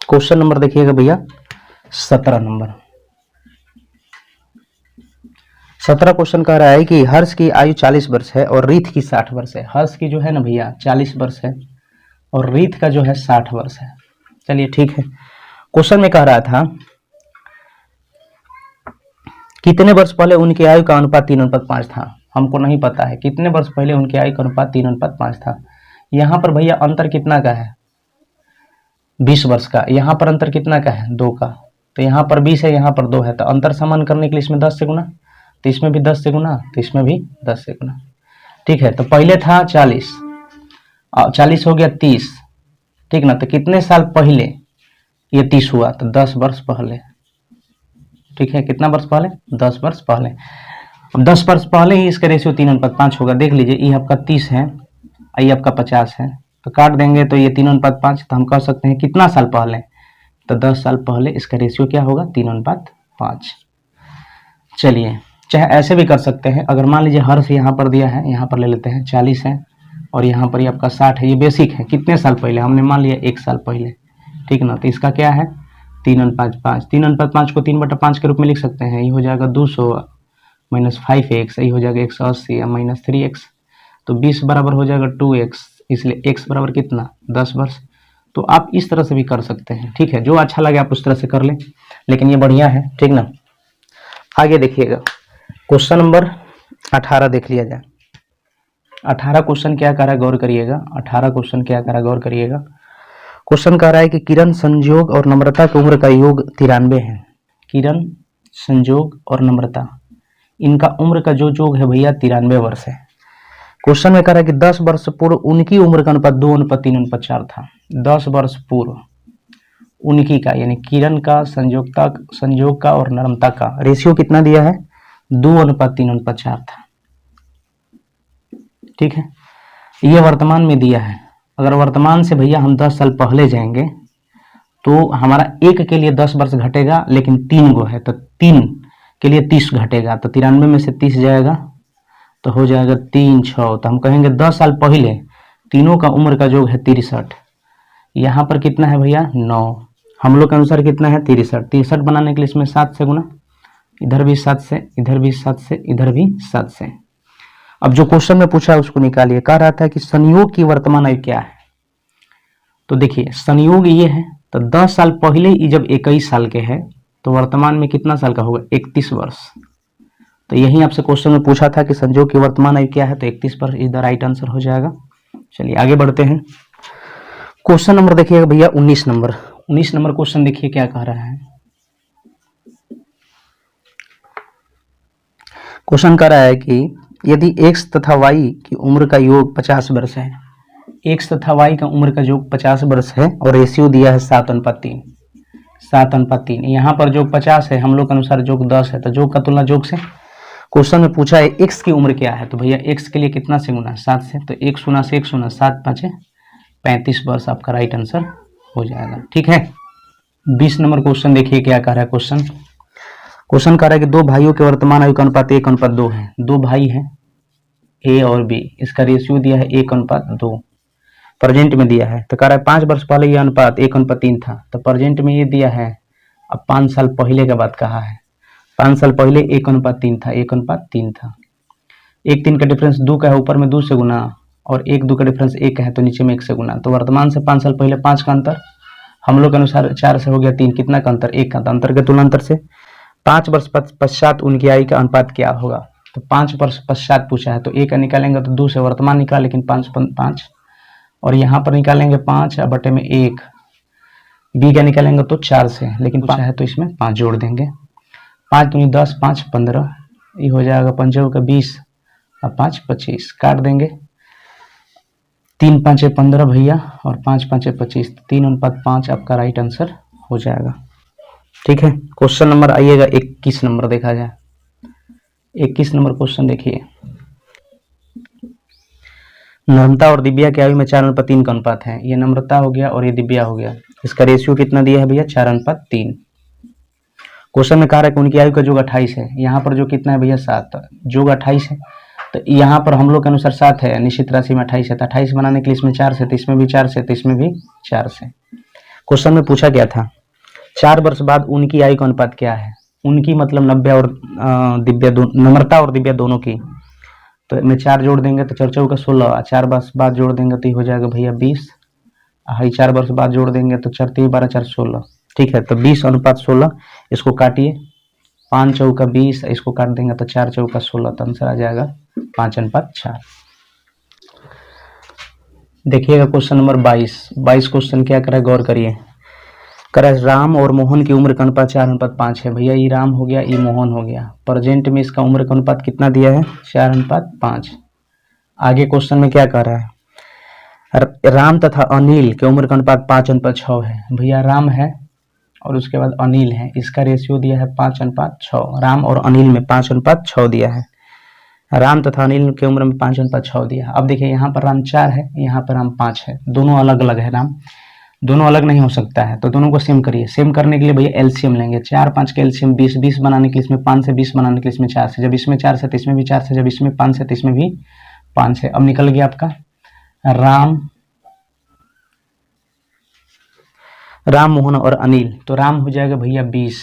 क्वेश्चन नंबर देखिएगा भैया 17 नंबर। 17 क्वेश्चन कह रहा है कि हर्ष की आयु 40 वर्ष है और रीत की 60 वर्ष है। हर्ष की जो है ना भैया 40 वर्ष है और रीत का जो है 60 वर्ष है। चलिए ठीक है। क्वेश्चन में कह रहा था कितने वर्ष पहले उनकी आयु का अनुपात 3:5 था। हमको नहीं पता है कितने वर्ष पहले उनकी आयु का अनुपात 3:5 था। यहाँ पर भैया अंतर कितना का है, 20 वर्ष का। यहाँ पर अंतर कितना का है, 2 का। तो यहाँ पर 20 है, यहाँ पर 2 है, तो अंतर समान करने के लिए इसमें 10 से गुना, तो इसमें भी 10 से गुना, तो इसमें भी 10 से गुना। ठीक है, तो पहले था 40, 40 हो गया 30, ठीक ना। तो कितने साल पहले ये 30 हुआ, तो 10 वर्ष पहले। ठीक है, कितना वर्ष पहले, 10 वर्ष पहले। अब 10 वर्ष पहले ही इसका रेशियो 3:5 होगा। देख लीजिए, ये आपका 30 है, ये आपका 50 है, तो काट देंगे तो ये 3:5। तो हम कह सकते हैं कितना साल पहले, तो 10 साल पहले इसका रेशियो क्या होगा, 3:5। चलिए, चाहे ऐसे भी कर सकते हैं। अगर मान लीजिए हर से यहाँ पर दिया है, यहाँ पर ले लेते हैं 40 है और यहाँ पर ये आपका 60 है। ये बेसिक है, कितने साल पहले, हमने मान लिया 1 साल पहले, ठीक ना। तो इसका क्या है, 3:5। 3:5 को 3/5 के रूप में लिख सकते हैं। ये हो जाएगा 200 माइनस 5x, यही हो जाएगा 180 या माइनस 3x। तो 20 बराबर हो जाएगा 2x, इसलिए x बराबर कितना, 10 वर्ष। तो आप इस तरह से भी कर सकते हैं, ठीक है। जो अच्छा लगे आप उस तरह से कर लें, लेकिन ये बढ़िया है, ठीक ना। आगे देखिएगा, क्वेश्चन नंबर 18 देख लिया जाए। 18 क्वेश्चन क्या कर रहा है, गौर करिएगा। 18 क्वेश्चन क्या कर रहा है, गौर करिएगा। क्वेश्चन कह रहा है कि किरण, संजोग और नम्रता की उम्र का योग 93 है। किरण, संजोग और नम्रता, इनका उम्र का जो योग है भैया 93 वर्ष है। क्वेश्चन में कह रहा है कि 10 वर्ष पूर्व उनकी उम्र का अनुपात 2:3:4 था। 10 वर्ष पूर्व उनकी का, यानी किरण का, संजोग का और नम्रता का रेशियो कितना दिया है, 2:3:4 था। ठीक है, ये वर्तमान में दिया है। अगर वर्तमान से भैया हम 10 साल पहले जाएंगे तो हमारा एक के लिए 10 वर्ष घटेगा, लेकिन 3 गो है तो 3 के लिए 30 घटेगा। तो 93 में से 30 जाएगा तो हो जाएगा 3 6। तो हम कहेंगे 10 साल पहले तीनों का उम्र का योग है 63। यहाँ पर कितना है भैया, 9। हम लोग के अनुसार कितना है, 63। 63 बनाने के लिए इसमें 7 से गुना, इधर भी 7 से, इधर भी 7 से, इधर भी 7 से। अब जो क्वेश्चन में पूछा है उसको निकालिए। कह रहा था कि संयोग की वर्तमान आयु क्या है। तो देखिए, संयोग ये है, तो 10 साल पहले ये जब 21 साल के है तो वर्तमान में कितना साल का होगा, 31 वर्ष। तो यही आपसे क्वेश्चन में पूछा था कि संयोग की वर्तमान आयु क्या है, तो 31 वर्ष इज द राइट आंसर हो जाएगा। चलिए आगे बढ़ते हैं। क्वेश्चन नंबर देखिएगा भैया 19 नंबर। 19 नंबर क्वेश्चन देखिए क्या कह रहा है। क्वेश्चन कह रहा है कि यदि x तथा y की उम्र का योग 50 वर्ष है, x तथा y का उम्र का योग 50 वर्ष है और रेशियो दिया है 7:3। 7:3। यहाँ पर योग 50 है, हम लोग के अनुसार योग 10 है, तो योग का तुलना योग से। क्वेश्चन में पूछा है x की उम्र क्या है, तो भैया x के लिए कितना से गुना, 7 से। तो 1 गुना से 1 गुना 7 5 35 वर्ष आपका राइट आंसर हो जाएगा। ठीक है, 20 नंबर क्वेश्चन देखिए क्या कह रहा है क्वेश्चन। क्वेश्चन कह रहा है कि 2 भाइयों के वर्तमान आयु का अनुपात 1:2 है। 2 भाई हैं ए और बी, इसका रेशियो दिया है 1:2, प्रेजेंट में दिया है। तो कह रहा है 5 वर्ष पहले यह अनुपात 1:3 था, तो प्रेजेंट में ये दिया है। अब 5 साल पहले का बात कहा है, 5 साल पहले 1:3 था, 1:3 था। 1 3 का डिफरेंस 2 का है, ऊपर में 2 से गुना, और 1 2 का डिफरेंस 1 का है तो नीचे में 1 से गुना। तो वर्तमान से 5 साल पहले 5 का अंतर, हम लोग के अनुसार 4 से हो गया 3, कितना का अंतर, 1 का। अंतर के तुलना अंतर से 5 वर्ष पश्चात उनकी आयु का अनुपात क्या होगा। तो 5 वर्ष पश्चात पूछा है, तो 1 का निकालेंगे तो 2 से वर्तमान निकाला, लेकिन 5 और यहाँ पर निकालेंगे 5/1। बी का निकालेंगे तो 4 से, लेकिन 5 है तो इसमें 5 जोड़ देंगे। 5 दूनी 10, 5 15, ये हो जाएगा 5 का 20 और 5 25, काट देंगे। 3 5 15 भैया और 5 5 25, 3:5 आपका राइट आंसर हो जाएगा। ठीक है, क्वेश्चन नंबर आइएगा 21 नंबर देखा जाए। 21 नंबर क्वेश्चन देखिए। नम्रता और दिव्या की आयु में 4:3 का अनुपात है। ये नम्रता हो गया और ये दिव्या हो गया, इसका रेशियो कितना दिया है भैया, 4:3। क्वेश्चन में कह रहा है कि उनकी आयु का योग 28 है। यहाँ पर जो कितना है भैया, 7, योग 28 है। तो यहाँ पर हम लोग के अनुसार 7 है, निश्चित राशि में 28 है, तो 28 बनाने के लिए इसमें 4 से, तो इसमें भी 4 से, तो इसमें भी 4 से। क्वेश्चन में पूछा गया था 4 वर्ष बाद उनकी आयु का अनुपात क्या है। उनकी मतलब 90 और दिव्या, नम्रता और दिव्या दोनों की। तो में 4 जोड़ देंगे तो 4 4 का 16, 4 वर्ष बाद जोड़ देंगे तो हो जाएगा भैया 20, हाई 4 वर्ष बाद जोड़ देंगे तो 4 3 12 4 16। ठीक है, तो 20:16 इसको काटिए, 5 चौका 20, इसको काट देंगे तो 4 चौका 16, तो आंसर आ जाएगा 5:4। देखिएगा क्वेश्चन नंबर 22 क्वेश्चन क्या करे, गौर करिए। करे राम और मोहन की उम्र का अनुपात 4:5 है। भैया ये राम हो गया, ये मोहन हो गया। प्रेजेंट में इसका उम्र का अनुपात कितना दिया है, 4:5। आगे क्वेश्चन में क्या कह रहा है, राम तथा अनिल के उम्र का अनुपात 5:6 है। भैया राम है और उसके बाद अनिल है, इसका रेशियो दिया है 5:6। राम और अनिल में 5:6 दिया है, राम तथा अनिल की उम्र में 5:6 दिया। अब देखिए यहाँ पर राम 4 है, यहाँ पर राम 5 है, दोनों अलग अलग है राम, दोनों अलग नहीं हो सकता है, तो दोनों को सेम करिए। सेम करने के लिए भैया एलसीएम लेंगे, 4 5 के एलसीएम 20, 20 बनाने के लिए इसमें 5 से, 20 बनाने के लिए इसमें 4 से, जब इसमें 4 से तो इसमें भी 4 से, जब इसमें 5 से तो इसमें भी 5 से। अब निकल गया आपका राम मोहन और अनिल, तो राम हो जाएगा भैया 20,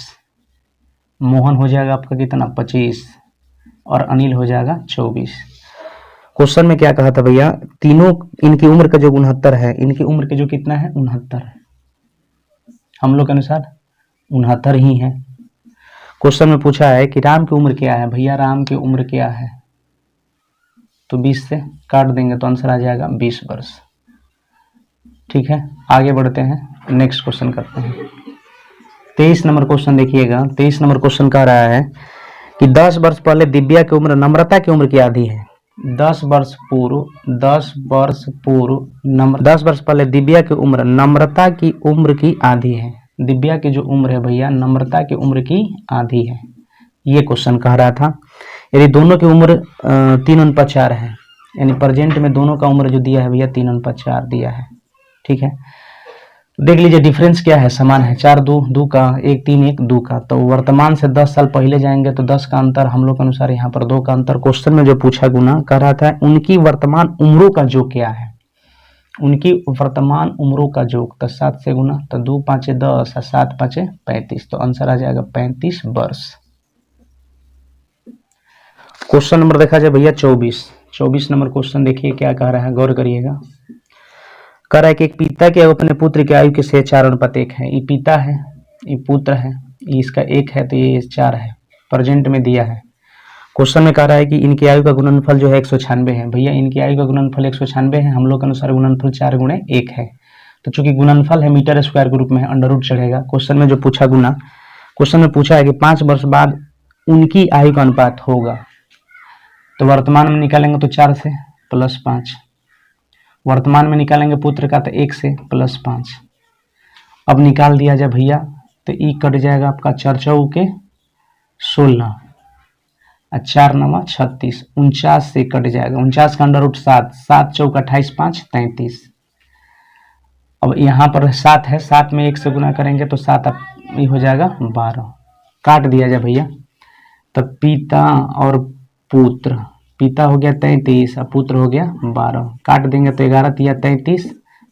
मोहन हो जाएगा आपका कितना 25 और अनिल हो जाएगा 24। क्वेश्चन में क्या कहा था भैया, तीनों इनकी उम्र का जो 69 है, इनकी उम्र के जो कितना है 69, हम लोग के अनुसार 69 ही है। क्वेश्चन में पूछा है कि राम की उम्र क्या है। भैया राम की उम्र क्या है, तो 20 से काट देंगे तो आंसर आ जाएगा 20 वर्ष। ठीक है, आगे बढ़ते हैं, नेक्स्ट क्वेश्चन करते हैं। 23 नंबर क्वेश्चन देखिएगा। 23 नंबर क्वेश्चन कह रहा है कि 10 वर्ष पहले दिव्या की उम्र नम्रता की उम्र की आधी है। 10 वर्ष पहले दिव्या की उम्र नम्रता की उम्र की आधी है। दिव्या की जो उम्र है भैया नम्रता की उम्र की आधी है, ये क्वेश्चन कह रहा था। यदि दोनों की उम्र 3:4 है, यानी प्रेजेंट में दोनों का उम्र जो दिया है भैया 3:4 दिया है। ठीक है, देख लीजिए डिफरेंस क्या है, समान है, 4 2 2 का, 1 3 1 2 का। तो वर्तमान से 10 साल पहले जाएंगे तो 10 का अंतर, हम लोग के अनुसार यहाँ पर 2 का अंतर। क्वेश्चन में जो पूछा गुना कर रहा था उनकी वर्तमान उम्रों का योग क्या है, उनकी वर्तमान उम्रों का योग, तो 7 से गुना, तो 2 5 10 और 7 5 35, तो आंसर आ जाएगा 35 वर्ष। क्वेश्चन नंबर देखा जाए भैया 24 नंबर क्वेश्चन देखिए क्या कह रहा है, गौर करिएगा। कह रहा है कि एक पिता के अपने पुत्र की आयु के से 4:1 है। ये पिता है, ये पुत्र है, ये इसका 1 है तो ये 4 है, प्रेजेंट में दिया है। क्वेश्चन में कह रहा है कि इनकी आयु का गुणनफल जो है 196 है। भैया इनकी आयु का गुणनफल 196 है, हम लोग के अनुसार गुणनफल 4 × 1 है, तो चूंकि गुणनफल है मीटर स्क्वायर के रूप में है, अंडर चढ़ेगा। क्वेश्चन में जो पूछा गुना, क्वेश्चन में पूछा है कि 5 वर्ष बाद उनकी आयु का अनुपात होगा, तो वर्तमान में निकालेंगे तो 4 से +5, वर्तमान में निकालेंगे पुत्र का तो 1 से +5। अब निकाल दिया जाए भैया तो ई कट जाएगा आपका 4 चौके 16 और 4 9 36, 49 से कट जाएगा, 49 का √7, 7 चौका 28 5 33। अब यहाँ पर 7 है, 7 में 1 से गुना करेंगे तो 7 ये हो जाएगा 12, काट दिया जाए भैया। तो पिता और पुत्र, पिता हो गया 33 और पुत्र हो गया 12, काट देंगे तो 11 तिया 33,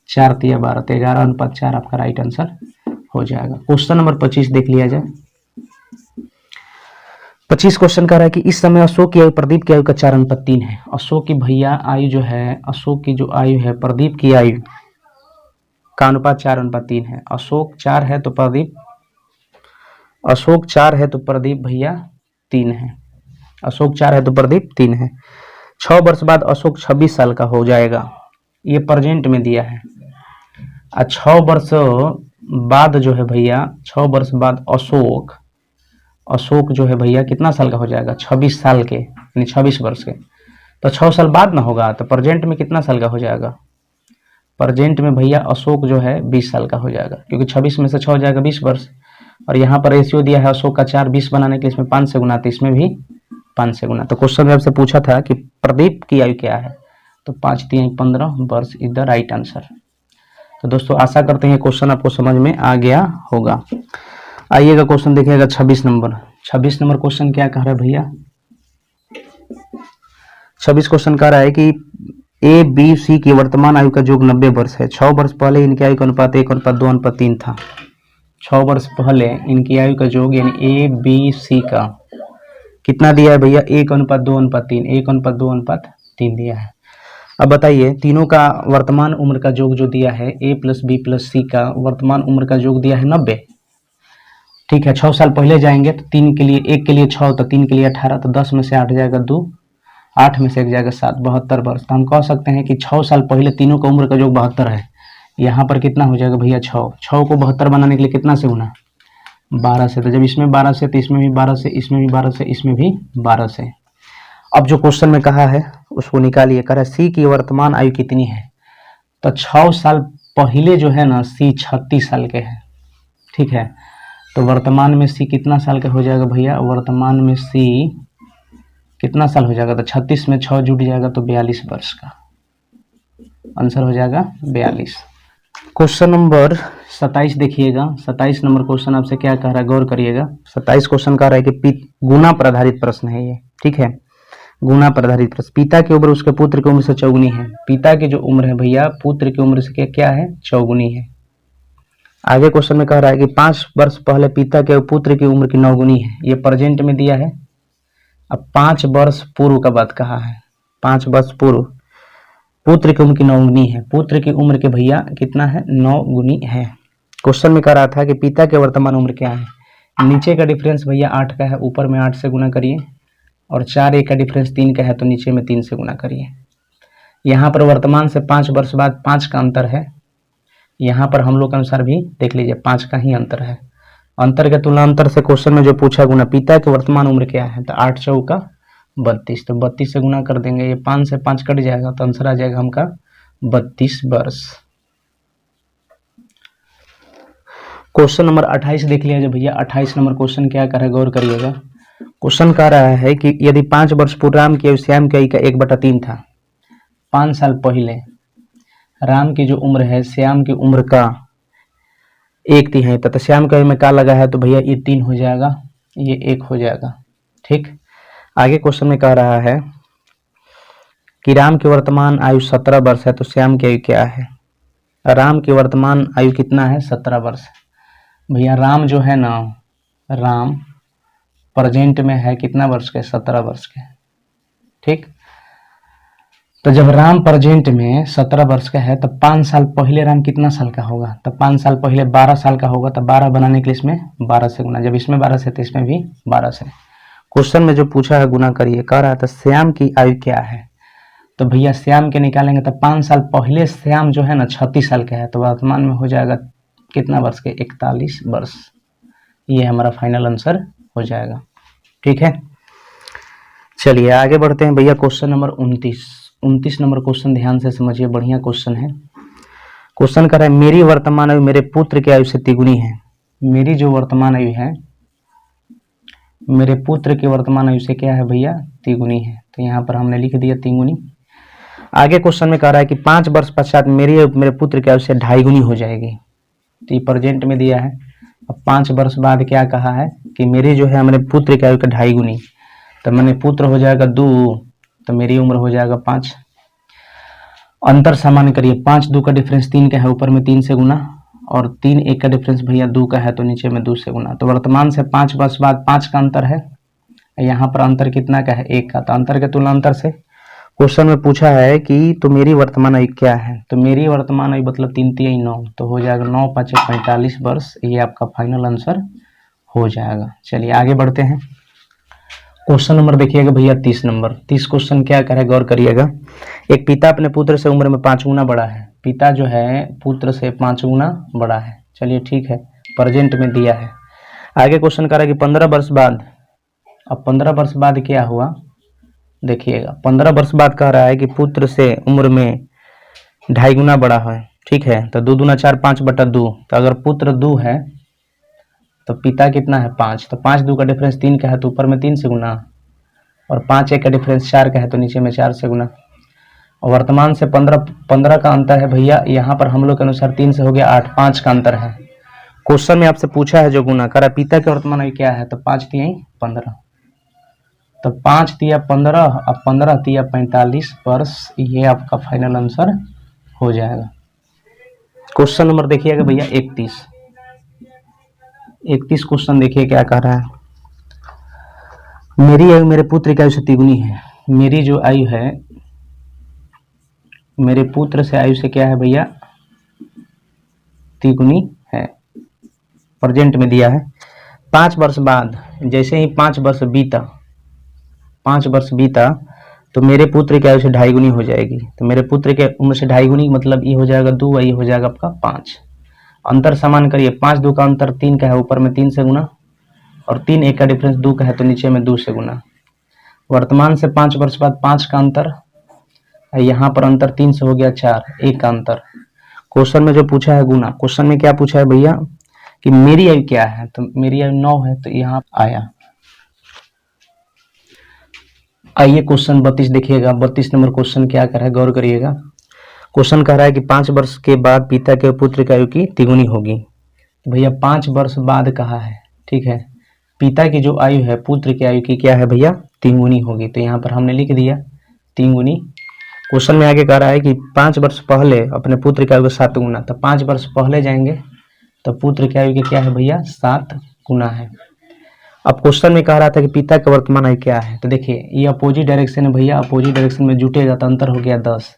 4 तिया 12, तो 11:4 आपका राइट आंसर हो जाएगा। क्वेश्चन नंबर 25 देख लिया जाए। 25 क्वेश्चन कह रहा है कि इस समय अशोक की आयु प्रदीप की आयु का 4:3 है। अशोक की भैया आयु जो है, अशोक की जो आयु है प्रदीप की आयु का अनुपात 4:3 है। अशोक 4 है तो प्रदीप, अशोक 4 है तो प्रदीप भैया 3 है, अशोक 4 है तो प्रदीप 3 है। 6 वर्ष बाद अशोक 26 साल का हो जाएगा, ये प्रेजेंट में दिया है। 6 वर्ष बाद जो है भैया, 6 वर्ष बाद अशोक, अशोक जो है भैया कितना साल का हो जाएगा, 26 साल के, यानी 26 वर्ष के। तो 6 साल बाद ना होगा तो प्रेजेंट में कितना साल का हो जाएगा, प्रेजेंट में भैया अशोक जो है 20 साल का हो जाएगा, क्योंकि 26 में से 6 हो जाएगा 20 वर्ष। और यहाँ पर रेशियो दिया है अशोक का 4, 20 बनाने के लिए इसमें 5 से गुना, तो इसमें भी 5 से गुना। तो क्वेश्चन में आपसे पूछा था कि प्रदीप की आयु क्या है, तो 5 3 15 वर्ष इज द राइट आंसर। तो दोस्तों आशा करते हैं क्वेश्चन आपको समझ में आ गया होगा। आइएगा क्वेश्चन देखिएगा 26 नंबर। 26 नंबर क्वेश्चन क्या कह रहा है भैया, 26 क्वेश्चन कह रहा है कि ए बी सी की वर्तमान आयु का योग 90 वर्ष है। 6 वर्ष पहले इनकी आयु का अनुपात 1:2:3 था। 6 वर्ष पहले इनकी आयु का योग यानी ए बी सी का कितना दिया है भैया, 1:2:3, 1:2:3 दिया है। अब बताइए, तीनों का वर्तमान उम्र का योग जो दिया है, ए प्लस बी प्लस सी का वर्तमान उम्र का योग दिया है 90। ठीक है, 6 साल पहले जाएंगे तो 3 के लिए, 1 के लिए 6 तो 3 के लिए 18, तो 10 में से 8 जाएगा 2, 8 में से 1 जाएगा 7, 72 वर्ष। तो हम कह सकते हैं कि 6 साल पहले तीनों का उम्र का योग 72 है। यहाँ पर कितना हो जाएगा भैया 6, 6 को 72 बनाने के लिए कितना से गुना, 12 से। तो जब इसमें 12 से तो इसमें भी 12 से, इसमें भी 12 से, इसमें भी 12 से। अब जो क्वेश्चन में कहा है उसको निकालिए। कह रहा है सी की वर्तमान आयु कितनी है। तो 6 साल पहले जो है ना सी 36 साल के है। ठीक है, तो वर्तमान में सी कितना साल का हो जाएगा भैया, वर्तमान में सी कितना साल हो जाएगा, तो 36 में 6 जुट जाएगा तो 42 वर्ष का आंसर हो जाएगा 42। क्वेश्चन नंबर 27 देखिएगा। 27 नंबर क्वेश्चन आपसे क्या कह रहा है, गौर करिएगा। 27 क्वेश्चन कह रहा है कि गुना पर आधारित प्रश्न है ये। ठीक है, गुना पर आधारित प्रश्न। पिता की उम्र उसके पुत्र की उम्र से चौगुनी है। पिता की जो उम्र है भैया पुत्र की उम्र से क्या है, चौगुनी है। आगे क्वेश्चन में कह रहा है कि 5 वर्ष पहले पिता के पुत्र की उम्र की 9 गुनी है। ये प्रेजेंट में दिया है। अब 5 वर्ष पूर्व का बात कहा है। 5 वर्ष पूर्व पुत्र की उम्र की 9 गुनी है। पुत्र की उम्र के भैया कितना है, 9 गुनी है। क्वेश्चन में कह रहा था कि पिता के वर्तमान उम्र क्या है। नीचे का डिफरेंस भैया 8 का है, ऊपर में 8 से गुना करिए, और 4 1 का डिफरेंस 3 का है तो नीचे में 3 से गुना करिए। यहाँ पर वर्तमान से 5 वर्ष बाद 5 का अंतर है। यहाँ पर हम लोग के अनुसार भी देख लीजिए 5 का ही अंतर है। अंतर के तुलना अंतर से क्वेश्चन में जो पूछा गुना, पिता की वर्तमान उम्र क्या है, तो 8 चौका 32, तो 32 से गुना कर देंगे। ये 5 से 5 कट जाएगा तो आंसर आ जाएगा हमका 32 वर्ष। क्वेश्चन नंबर 28 देख लिया भैया। 28 नंबर क्वेश्चन क्या कर रहा है, गौर करिएगा। क्वेश्चन कह रहा है कि यदि 5 वर्ष पूर्व राम की आयु श्याम की आयु का 1/3 था। 5 साल पहले राम की जो उम्र है श्याम की उम्र का 1/3 है, तो श्याम की आयु में क्या लगा है, तो भैया ये 3 हो जाएगा, ये 1 हो जाएगा। ठीक, आगे क्वेश्चन में कह रहा है कि राम की वर्तमान आयु 17 वर्ष है, तो श्याम की आयु क्या है। राम की वर्तमान आयु कितना है, 17 वर्ष। भैया राम जो है ना, राम प्रेजेंट में है कितना वर्ष के, 17 वर्ष के। ठीक, तो जब राम प्रेजेंट में 17 वर्ष का है तो 5 साल पहले राम कितना साल का होगा, तो 5 साल पहले 12 साल का होगा, तो 12 बनाने के लिए इसमें 12 से गुना, जब इसमें 12 से तो इसमें भी 12 से। क्वेश्चन में जो पूछा है गुना करिए। कह रहा है तो श्याम की आयु क्या है, तो भैया श्याम के निकालेंगे तो 5 साल पहले श्याम जो है ना 36 साल का है, तो वर्तमान में हो जाएगा कितना वर्ष के, 41 वर्ष। ये हमारा फाइनल आंसर हो जाएगा। ठीक है, चलिए आगे बढ़ते हैं भैया। क्वेश्चन नंबर 29 नंबर क्वेश्चन ध्यान से समझिए, बढ़िया क्वेश्चन है। क्वेश्चन कर रहा है मेरी वर्तमान आयु मेरे पुत्र की आयु से तिगुनी है। मेरी जो वर्तमान आयु है मेरे पुत्र की वर्तमान आयु से क्या है भैया, तिगुनी है, तो यहाँ पर हमने लिख दिया तिगुनी। आगे क्वेश्चन में कह रहा है कि 5 वर्ष पश्चात मेरी आयु मेरे पुत्र की आयु से 2.5 गुनी हो जाएगी, तो ये प्रेजेंट में दिया है। अब 5 वर्ष बाद क्या कहा है कि मेरी जो है मेरे पुत्र की आयु का 2.5 गुनी, तो मैंने पुत्र हो जाएगा 2, तो मेरी उम्र हो जाएगा 5। अंतर सामान्य करिए, 5 2 का डिफरेंस 3 का है, ऊपर में 3 से गुना, और 3 1 का डिफरेंस भैया 2 का है तो नीचे में 2 से गुना। तो वर्तमान से 5 वर्ष बाद 5 का अंतर है। यहाँ पर अंतर कितना का है, 1 का, तो अंतर के तुलना अंतर से क्वेश्चन में पूछा है कि तो मेरी वर्तमान आयु क्या है, तो मेरी वर्तमान आयु मतलब 3 3 9, तो हो जाएगा 9 5 45 वर्ष। ये आपका फाइनल आंसर हो जाएगा। चलिए आगे बढ़ते हैं। क्वेश्चन नंबर देखिएगा भैया 30 नंबर। 30 क्वेश्चन क्या करे, गौर करिएगा। एक पिता अपने पुत्र से उम्र में 5 गुना बड़ा है। पिता जो है पुत्र से 5 गुना बड़ा है। चलिए ठीक है, प्रेजेंट में दिया है। आगे क्वेश्चन कर रहा है कि 15 वर्ष बाद, अब 15 वर्ष बाद क्या हुआ देखिएगा। 15 वर्ष बाद कह रहा है कि पुत्र से उम्र में 2.5 गुना बड़ा है। ठीक है, तो 2 दूना 4 5/2, तो अगर पुत्र 2 है तो पिता कितना है 5, तो 5 2 का डिफरेंस 3 का है तो ऊपर में 3 से गुना, और 5 1 का डिफरेंस 4 का है तो नीचे में 4 से गुना। और वर्तमान से 15 का अंतर है भैया, यहाँ पर हम लोग के अनुसार 3 से हो गया 8, 5 का अंतर है। क्वेश्चन में आपसे पूछा है जो गुना करा, पिता के वर्तमान आयु क्या है, तो 5 3 15, तो 5 3 15, अब 15 3 45 वर्ष। ये आपका फाइनल आंसर हो जाएगा। क्वेश्चन नंबर देखिएगा भैया 31 क्वेश्चन देखिए क्या कह रहा है। मेरी आयु मेरे पुत्र की आयु से तिगुनी है। मेरी जो आयु है मेरे पुत्र से आयु से क्या है भैया, तिगुनी है। प्रेजेंट में दिया है। 5 वर्ष बाद, जैसे ही 5 वर्ष बीता तो मेरे पुत्र की आयु से 2.5 गुनी हो जाएगी। तो मेरे पुत्र के उम्र से 2.5 गुनी मतलब ये हो जाएगा 2 और ये हो जाएगा आपका 5। अंतर समान करिए, 5 2 का अंतर 3 का है, ऊपर में 3 से गुना, और 3 1 का डिफरेंस 2 का है तो नीचे में 2 से गुना। वर्तमान से 5 वर्ष बाद 5 का अंतर, यहाँ पर अंतर 3 से हो गया 4, 1 का अंतर। क्वेश्चन में जो पूछा है गुना, क्वेश्चन में क्या पूछा है भैया कि मेरी आयु क्या है, तो मेरी आयु 9 है, तो यहाँ आया। आइए क्वेश्चन 32 देखिएगा। 32 नंबर क्वेश्चन क्या कर रहा है, गौर करिएगा। क्वेश्चन कह रहा है कि 5 वर्ष के बाद पिता के पुत्र की आयु की तिगुनी होगी। तो भैया 5 वर्ष बाद कहा है, ठीक है, पिता की जो आयु है पुत्र की आयु की क्या है भैया, 3 गुनी होगी। तो यहाँ पर हमने लिख दिया 3 गुनी। क्वेश्चन में आगे कह रहा है कि 5 वर्ष पहले अपने पुत्र की आयु का 7 गुना। तो 5 वर्ष पहले जाएंगे तो पुत्र की आयु की क्या है भैया, 7 गुना है। अब क्वेश्चन में कह रहा था कि पिता का वर्तमान आयु क्या है। तो देखिए ये अपोजिट डायरेक्शन है भैया, अपोजिट डायरेक्शन में जुटेगा तो अंतर हो गया 10।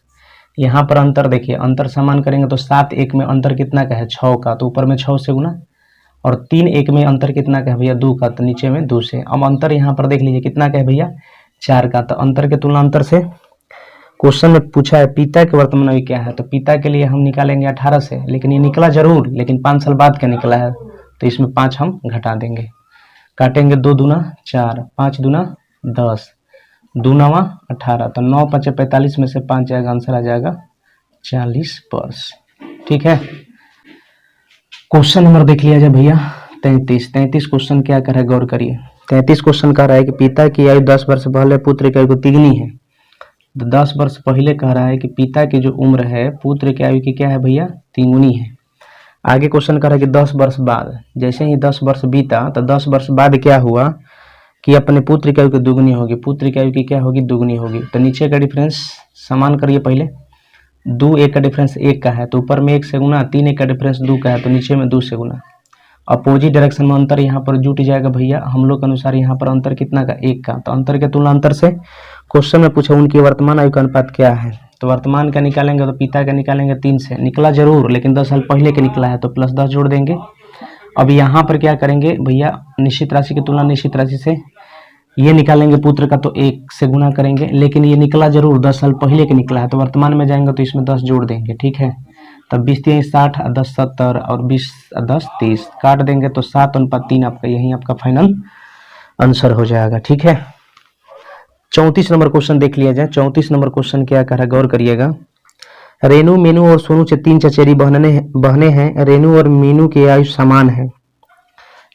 यहाँ पर अंतर देखिए, अंतर समान करेंगे तो 7 1 में अंतर कितना का है, 6 का, तो ऊपर में 6 से गुना, और 3 1 में अंतर कितना का है भैया, 2 का, तो नीचे में 2 से। अब अंतर यहाँ पर देख लीजिए कितना का है भैया, 4 का। तो अंतर के तुलना अंतर से, क्वेश्चन में पूछा है पिता के वर्तमान आयु क्या है, तो पिता के लिए हम निकालेंगे 18 से, लेकिन ये निकला जरूर, लेकिन 5 साल बाद का निकला है, तो इसमें 5 हम घटा देंगे। काटेंगे 2 दूना 4, 5 दूना 10, 2 9 18, तो 9 5 45 में से 5 जाएगा, आंसर आ जाएगा 40 वर्ष। ठीक है। क्वेश्चन नंबर देख लिया जाए भैया 33 क्वेश्चन क्या कर रहा है, गौर करिए। 33 क्वेश्चन कह रहा है कि पिता की आयु 10 वर्ष पहले पुत्र की आयु को तिगुनी है। तो 10 वर्ष पहले कह रहा है कि पिता की जो उम्र है पुत्र की आयु की क्या है भैया, तिगुनी है। आगे क्वेश्चन कर रहा है कि 10 वर्ष बाद, जैसे ही 10 वर्ष बीता तो 10 वर्ष बाद क्या हुआ कि अपने पुत्र की आयु की दुगुनी होगी, पुत्र की आयु की क्या होगी, दुगुनी होगी। तो नीचे का डिफरेंस समान करिए, पहले 2 1 का डिफरेंस 1 का है, तो ऊपर में 1 से गुना, 3 1 का डिफरेंस 2 का है, तो नीचे में 2 से गुना। अपोजिट डायरेक्शन में अंतर यहाँ पर जुट जाएगा भैया, हम लोग के अनुसार यहाँ पर अंतर कितना का, 1 का। तो अंतर के तुलना अंतर से, क्वेश्चन में पूछा उनकी वर्तमान आयु का अनुपात क्या है, तो वर्तमान का निकालेंगे तो पिता का निकालेंगे 3 से, निकला जरूर लेकिन 10 साल पहले के निकला है, तो प्लस 10 जोड़ देंगे। अब यहाँ पर क्या करेंगे भैया, निश्चित राशि की तुलना निश्चित राशि से ये निकालेंगे पुत्र का, तो 1 से गुना करेंगे, लेकिन ये निकला जरूर 10 साल पहले के निकला है, तो वर्तमान में जाएंगे तो इसमें 10 जोड़ देंगे। ठीक है, तब 20 3 60 10 70 और 20 10 30 काट देंगे तो 7:3 आपका, यही आपका फाइनल आंसर हो जाएगा। ठीक है। 34 नंबर क्वेश्चन देख लिया जाए। 34 नंबर क्वेश्चन क्या कर रहा है, गौर करिएगा। रेनू मीनू और सोनू से 3 चचेरी बहनें हैं। रेनू और मीनू की आयु समान है।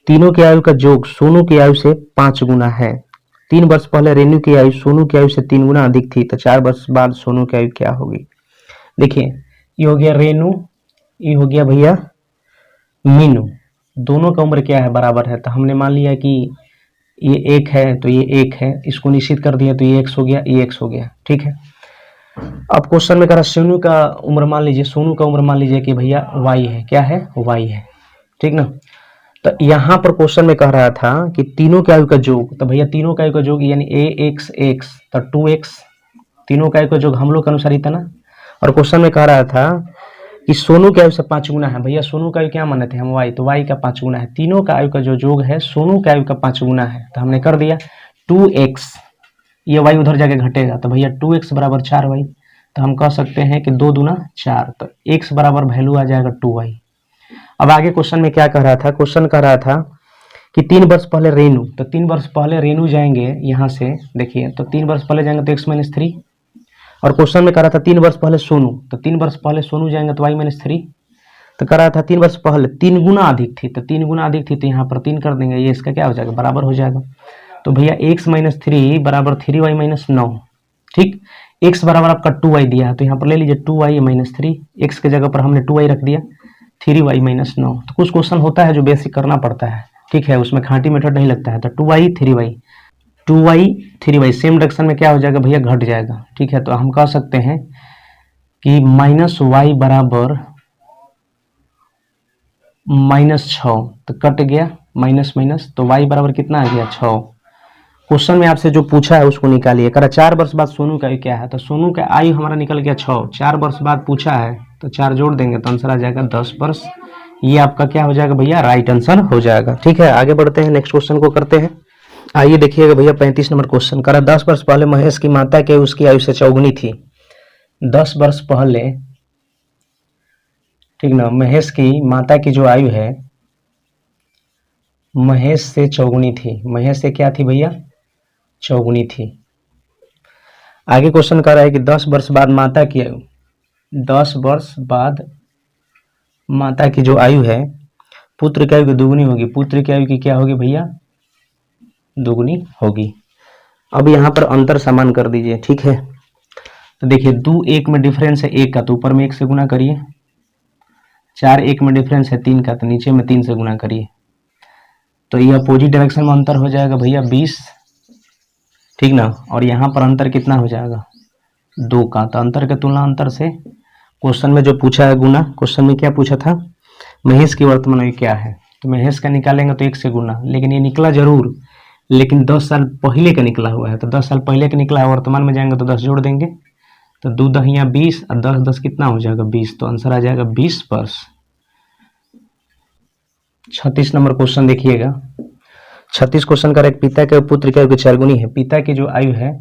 तीनों की आयु का योग सोनू की आयु से 5 गुना है। 3 वर्ष पहले रेनू की आयु सोनू की आयु से 3 गुना अधिक थी, तो 4 वर्ष बाद सोनू की आयु क्या होगी। देखिए ये हो गया रेनू, ये हो गया भैया मीनू, दोनों का उम्र क्या है, बराबर है। तो हमने मान लिया कि ये 1 है तो ये 1 है, इसको निश्चित कर दिया तो ये x हो गया, ये x हो गया। ठीक है। अब क्वेश्चन में कह रहा सोनू का उम्र मान लीजिए, सोनू का उम्र मान लीजिए कि भैया y है, क्या है, y है। ठीक ना। तो यहाँ पर क्वेश्चन में कह रहा था कि तीनों की आयु का योग, तो भैया तीनों का आयु का योग यानी ax x तो 2x, तीनों का आयु का योग हम लोग के अनुसार ही था ना। और क्वेश्चन में कह रहा था कि सोनू की आयु से 5 गुना है। भैया सोनू का आयु क्या माने थे हम, y, तो y का 5 गुना है। तीनों का आयु का जो योग है सोनू की आयु का 5 गुना है, तो हमने कर दिया 2x, ये y उधर जाके घटेगा, तो भैया 2x बराबर 4y। तो हम कह सकते हैं कि 2 दूना 4, तो x बराबर वैल्यू आ जाएगा 2y। अब आगे क्वेश्चन में क्या कह रहा था, क्वेश्चन कह रहा था कि 3 वर्ष पहले रेनू, तो 3 वर्ष पहले रेनू जाएंगे यहाँ से, देखिए तो 3 वर्ष पहले जाएंगे तो x - 3। और क्वेश्चन में कह रहा था 3 वर्ष पहले सोनू, तो 3 वर्ष पहले सोनू जाएंगे तो y - 3। तो कह रहा था 3 वर्ष पहले 3 गुना अधिक थी, तो 3 गुना अधिक थी तो यहाँ पर 3 कर देंगे, ये इसका क्या हो जाएगा, बराबर हो जाएगा। तो भैया x - 3 बराबर 3y - 9। ठीक, x बराबर आपका 2y दिया है, तो यहाँ पर ले लीजिए 2y - 3, x के जगह पर हमने 2y रख दिया, 3y - 9। तो कुछ क्वेश्चन होता है जो बेसिक करना पड़ता है, ठीक है, उसमें खाटी मेथड नहीं लगता है। तो 2y 3y सेम डायरेक्शन में क्या हो जाएगा भैया, घट जाएगा। ठीक है, तो हम कह सकते हैं कि -y बराबर -6, तो कट गया माइनस माइनस, तो y बराबर कितना आ गया 6। क्वेश्चन में आपसे जो पूछा है उसको निकालिए। करा 4 वर्ष बाद सोनू का आयु क्या है, तो सोनू का आयु हमारा निकल गया 6। 4 वर्ष बाद पूछा है तो 4 जोड़ देंगे तो आंसर आ जाएगा 10 वर्ष। ये आपका क्या हो जाएगा भैया, राइट आंसर हो जाएगा। ठीक है, आगे बढ़ते हैं, नेक्स्ट क्वेश्चन को करते हैं। आइए देखिएगा भैया 35 नंबर क्वेश्चन। करा 10 वर्ष पहले महेश की माता के उसकी आयु से चौगुनी थी। 10 वर्ष पहले, ठीक ना, महेश की माता की जो आयु है महेश से चौगुनी थी। महेश से क्या थी भैया, चौगुनी थी। आगे क्वेश्चन कर रहा है कि 10 वर्ष बाद माता की आयु, 10 वर्ष बाद माता की जो आयु है पुत्र की आयु की दुगुनी होगी। पुत्र की आयु की क्या होगी भैया, दुगुनी होगी। अब यहाँ पर अंतर समान कर दीजिए। ठीक है, तो देखिए 2 1 में डिफरेंस है 1 का, तो ऊपर में 1 से गुना करिए। 4 1 में डिफरेंस है 3 का, तो नीचे में 3 से गुना करिए। तो ये अपोजिट डायरेक्शन में अंतर हो जाएगा भैया 20, ठीक ना। और यहाँ पर अंतर कितना हो जाएगा, 2 का। तो अंतर के तुलना अंतर से, क्वेश्चन में जो पूछा है गुना, क्वेश्चन में क्या पूछा था, महेश की वर्तमान आयु क्या है, तो महेश का निकालेंगे तो 1 से गुना, लेकिन ये निकला जरूर, लेकिन 10 साल पहले का निकला हुआ है। तो 10 साल पहले का निकला है, वर्तमान में जाएंगे तो 10 जोड़ देंगे, तो 2 दहिया 20 और 10 10 कितना हो जाएगा 20, तो आंसर आ जाएगा 20 वर्ष। 36 नंबर क्वेश्चन देखिएगा। 36 क्वेश्चन का एक पिता के पुत्र की आयु की 4 गुनी है। पिता की जो आयु है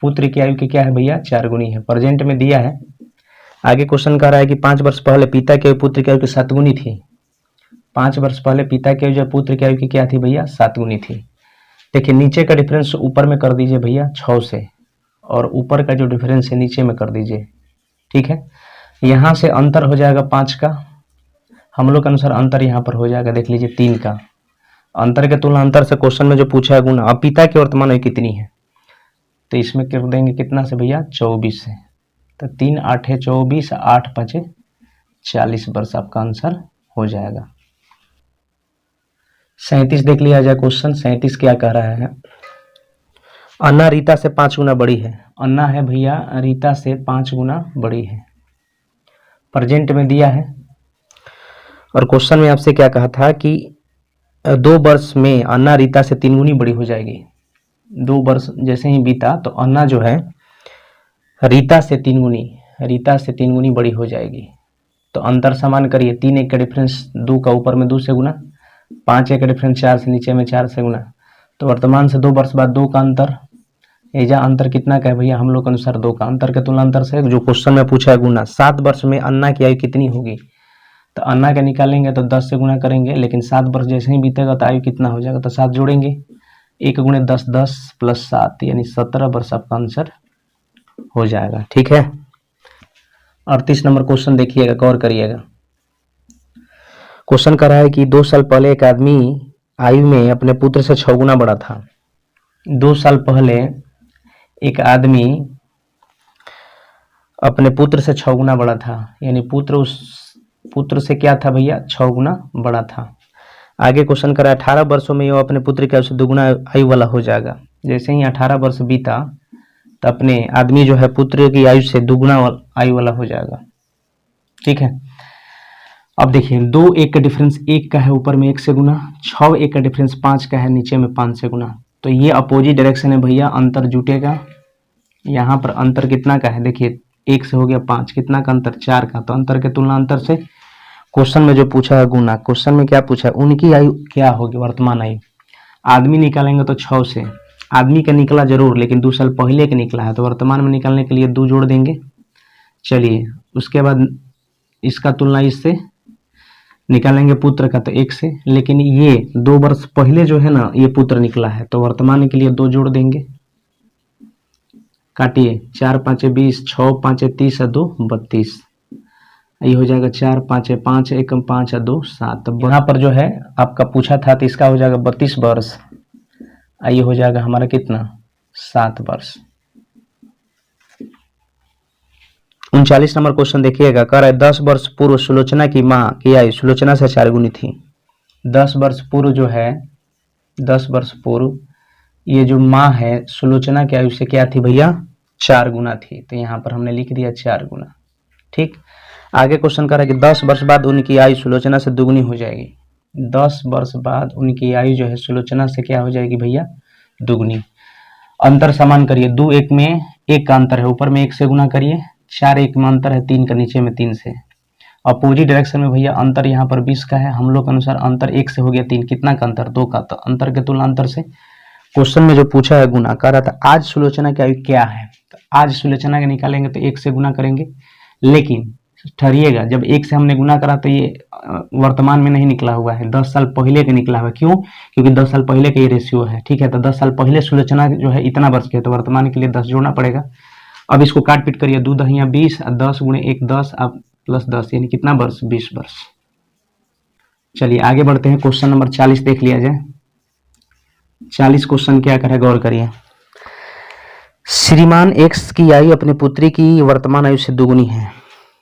पुत्र की आयु की क्या है भैया, 4 गुनी है, प्रेजेंट में दिया है। आगे क्वेश्चन कह रहा है कि 5 वर्ष पहले पिता के पुत्र की आयु की 7 गुनी थी। 5 वर्ष पहले पिता की आयु जो पुत्र की आयु की क्या थी भैया, 7 गुनी थी। देखिए नीचे का डिफरेंस ऊपर में कर दीजिए भैया 6 से, और ऊपर का जो डिफरेंस है नीचे में कर दीजिए। ठीक है, यहाँ से अंतर हो जाएगा 5 का, हम लोग के अनुसार अंतर यहाँ पर हो जाएगा, देख लीजिए 3 का। अंतर के तुलना अंतर से क्वेश्चन में जो पूछा है गुना। अब पिता की वर्तमान आयु कितनी है, तो इसमें कर देंगे कितना से भैया, 24 से। तो 3 8 है 24, 8 5 40 वर्ष आपका आंसर हो जाएगा। 37 देख लिया जाए क्वेश्चन। 37 क्या कह रहा है, अन्ना रीता से 5 गुना बड़ी है। अन्ना है भैया रीता से 5 गुना बड़ी है, प्रेजेंट में दिया है। और क्वेश्चन में आपसे क्या कहा था कि 2 वर्ष में अन्ना रीता से 3 गुनी बड़ी हो जाएगी। 2 वर्ष जैसे ही बीता तो अन्ना जो है रीता से 3 गुनी बड़ी हो जाएगी। तो अंतर समान करिए, 3 1 का डिफरेंस 2 का, ऊपर में 2 से गुना, 5 1 का डिफरेंस 4 से, नीचे में 4 से गुना। तो वर्तमान से 2 वर्ष बाद 2 का अंतर, एजा अंतर कितना का है भैया, हम लोग के अनुसार 2 का। अंतर के तुलना अंतर से जो क्वेश्चन में पूछा है गुना। 7 वर्ष में अन्ना की आयु कितनी होगी, तो अन्ना का निकालेंगे तो 10 से गुना करेंगे, लेकिन 7 वर्ष जैसे ही बीतेगा तो आयु कितना हो जाएगा, तो 7 जोड़ेंगे, 1 गुणे 10 10 प्लस 7 यानी 17 वर्ष आपका आंसर हो जाएगा। ठीक है, 38 नंबर क्वेश्चन देखिएगा, गौर करिएगा। क्वेश्चन कर रहा है कि 2 साल पहले एक आदमी आयु में अपने पुत्र से 6 गुना बड़ा था। 2 साल पहले एक आदमी अपने पुत्र से 6 गुना बड़ा था, यानी पुत्र उस पुत्र से क्या था भैया, 6 गुना बड़ा था। आगे क्वेश्चन करा 18 वर्षों में वो अपने पुत्र की आयु से 2 गुना आयु वाला हो जाएगा। जैसे ही 18 वर्ष बीता तो अपने आदमी जो है पुत्र की आयु से 2 गुना आयु वाला हो जाएगा। ठीक है, अब देखिए 2 1 का डिफरेंस 1 का है, ऊपर में 1 से गुना, 6 1 का डिफरेंस 5 का है, नीचे में 5 से गुना। तो ये अपोजिट डायरेक्शन है भैया, अंतर जुटेगा। यहाँ पर अंतर कितना का है, देखिए 1 से हो गया 5, कितना का अंतर, 4 का। तो अंतर के तुलना अंतर से क्वेश्चन में जो पूछा है गुना, क्वेश्चन में क्या पूछा है, उनकी आयु क्या होगी, वर्तमान आयु। आदमी निकालेंगे तो 6 से, आदमी का निकला जरूर लेकिन 2 साल पहले का निकला है, तो वर्तमान में निकालने के लिए 2 जोड़ देंगे। चलिए उसके बाद इसका तुलना इससे निकालेंगे पुत्र का, तो 1 से, लेकिन ये 2 वर्ष पहले जो है ना ये पुत्र निकला है, तो वर्तमान के लिए 2 जोड़ देंगे। काटिए, 4 5 20, 6 5 30 और 2 32, ये हो जाएगा 4 5 5 1 5 और 2 7। यहाँ पर जो है आपका पूछा था तो इसका हो जाएगा 32 वर्ष, ये हो जाएगा हमारा कितना, 7 वर्ष। 39 नंबर क्वेश्चन देखिएगा, कह रहा है 10 वर्ष पूर्व सुलोचना की माँ की आयु सुलोचना से 4 गुनी थी। 10 वर्ष पूर्व जो है, 10 वर्ष पूर्व ये जो माँ है सुलोचना की आयु से क्या थी भैया, 4 गुना थी। तो यहाँ पर हमने लिख दिया 4 गुना। ठीक, आगे क्वेश्चन कर रहा है कि 10 वर्ष बाद उनकी आयु सुलोचना से 2 गुनी हो जाएगी। 10 वर्ष बाद उनकी आयु जो है सुलोचना से क्या हो जाएगी भैया, दुगनी। अंतर समान करिए, 2 1 में 1 का अंतर है, ऊपर में 1 से गुना करिए, 4 1 में अंतर है 3 का, नीचे में 3 से। अपोजिट डायरेक्शन में भैया अंतर यहाँ पर 20 का है, हम लोग के अनुसार अंतर 1 से हो गया 3, कितना का अंतर, 2 का। तो अंतर के तुलना अंतर से क्वेश्चन में जो पूछा है गुना कर रहा था। आज सुलोचना की आयु क्या है, तो आज सुलोचना के निकालेंगे तो 1 से गुना करेंगे, लेकिन ठहरिएगा, जब 1 से हमने गुना करा तो ये वर्तमान में नहीं निकला हुआ है, 10 साल पहले का निकला हुआ है। क्यों? क्योंकि 10 साल पहले का ये रेशियो है, ठीक है। तो 10 साल पहले सुलोचना जो है इतना वर्ष की है, तो वर्तमान के लिए 10 जोड़ना पड़ेगा। अब इसको काट पीट करिए, 2 दहिया 20, 10 गुणे 1 10, अब प्लस 10, यानी कितना वर्ष, 20 वर्ष। चलिए आगे बढ़ते हैं, क्वेश्चन नंबर 40 देख लिया जाए। 40 क्वेश्चन क्या करे, गौर करिए। श्रीमान एक्स की आयु अपनी पुत्री की वर्तमान आयु से दुगुनी है।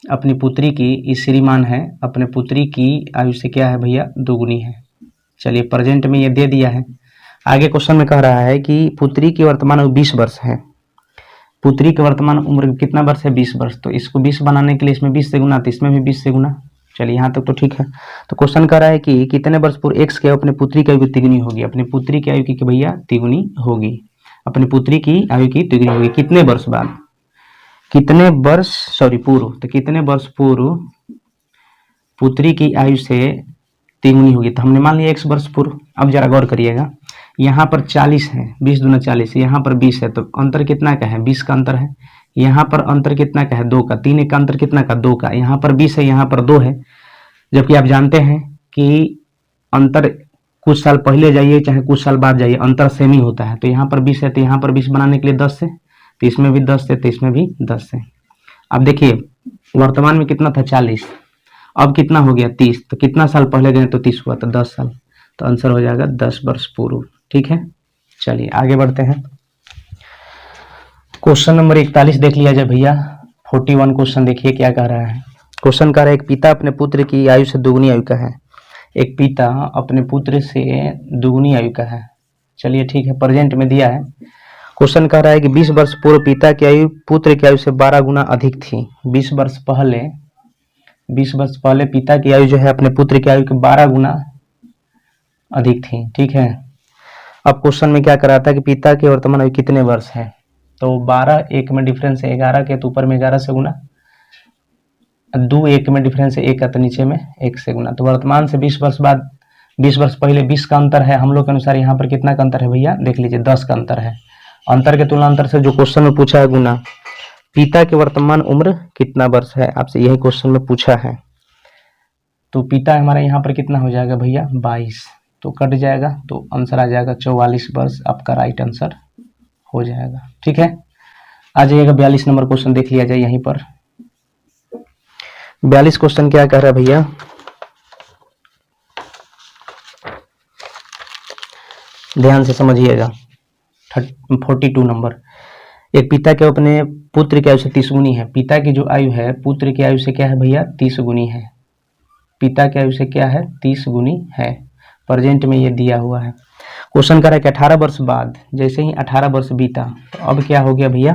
अपनी पुत्री की, इस श्रीमान है, अपने पुत्री की आयु से क्या है भैया, दुगुनी है। चलिए प्रेजेंट में ये दे दिया है। आगे क्वेश्चन में कह रहा है कि पुत्री की वर्तमान आयु 20 वर्ष है। पुत्री की वर्तमान उम्र कितना वर्ष है, 20 वर्ष। तो इसको 20 बनाने के लिए इसमें 20 से गुना, तो इसमें भी 20 से गुना। चलिए यहाँ तक तो ठीक है। तो क्वेश्चन कह रहा है कि कितने वर्ष पूर्व एक्स के अपने पुत्री की आयु तिगुनी होगी। अपनी पुत्री की आयु की भैया तिगुनी होगी, अपनी पुत्री की आयु की तिगुनी होगी। कितने वर्ष बाद, कितने वर्ष पूर्व, तो कितने वर्ष पूर्व पुत्री की आयु से तिगुनी होगी। तो हमने मान लिया 1 वर्ष पूर्व। अब जरा गौर करिएगा, यहाँ पर 40 है, 20 दूना 40, यहाँ पर 20 है, तो अंतर कितना का है, 20 का अंतर है। यहाँ पर अंतर कितना का है, 2 का। 3 1 का अंतर कितना का, 2 का। यहाँ पर 20 है, यहाँ पर 2 है। जबकि आप जानते हैं कि अंतर कुछ साल पहले जाइए चाहे कुछ साल बाद जाइए, अंतर सेम ही होता है। तो यहाँ पर 20 है, तो यहाँ पर 20 बनाने के लिए 10 से, तो इसमें भी 10 से, तो इसमें भी 10 से। अब देखिए वर्तमान में कितना था, 40, अब कितना हो गया, 30। तो कितना साल पहले गए तो 30 हुआ, तो 10 साल। तो आंसर हो जाएगा 10 वर्ष पूर्व, ठीक है। चलिए आगे बढ़ते हैं, क्वेश्चन नंबर 41 देख लिया जाए भैया। 41 क्वेश्चन देखिए क्या कह रहा है। क्वेश्चन कह रहा है एक पिता अपने पुत्र की आयु से दुगुनी आयु का है। एक पिता अपने पुत्र से दुगुनी आयु का है। चलिए ठीक है, प्रेजेंट में दिया है। क्वेश्चन कह रहा है कि 20 वर्ष पूर्व पिता की आयु पुत्र की आयु से 12 गुना अधिक थी। 20 वर्ष पहले पिता की आयु जो है अपने पुत्र की आयु के 12 गुना अधिक थी, ठीक है। अब क्वेश्चन में क्या कर रहा था कि पिता की वर्तमान आयु कितने वर्ष है। तो 12 1 में डिफरेंस है 11 के, तो ऊपर में 11 से गुना, 2 1 में डिफरेंस है 1 का, तो नीचे में 1 से गुना। तो वर्तमान से 20 वर्ष बाद, 20 वर्ष पहले 20 का अंतर है। हम लोग के अनुसार यहाँ पर कितना का अंतर है भैया, देख लीजिए 10 का अंतर है। अंतर के तुलना अंतर से जो क्वेश्चन में पूछा है गुना। पिता की वर्तमान उम्र कितना वर्ष है, आपसे यही क्वेश्चन में पूछा है। तो पिता हमारा यहाँ पर कितना हो जाएगा भैया, 22, तो कट जाएगा, तो आंसर आ जाएगा 44 वर्ष, आपका राइट आंसर हो जाएगा, ठीक है। आ जाइएगा 42 नंबर क्वेश्चन देख लिया जाए यहीं पर। 42 क्वेश्चन क्या कह रहा है भैया, ध्यान से समझिएगा। 42 नंबर, एक पिता के अपने पुत्र की आयु से 30 गुनी है। पिता की जो आयु है पुत्र की आयु से क्या है भैया, 30 गुनी है। पिता की आयु से क्या है, 30 गुनी है। प्रेजेंट में ये दिया हुआ है। क्वेश्चन कर रहा है कि 18 वर्ष बाद, जैसे ही 18 वर्ष बीता, तो अब क्या हो गया भैया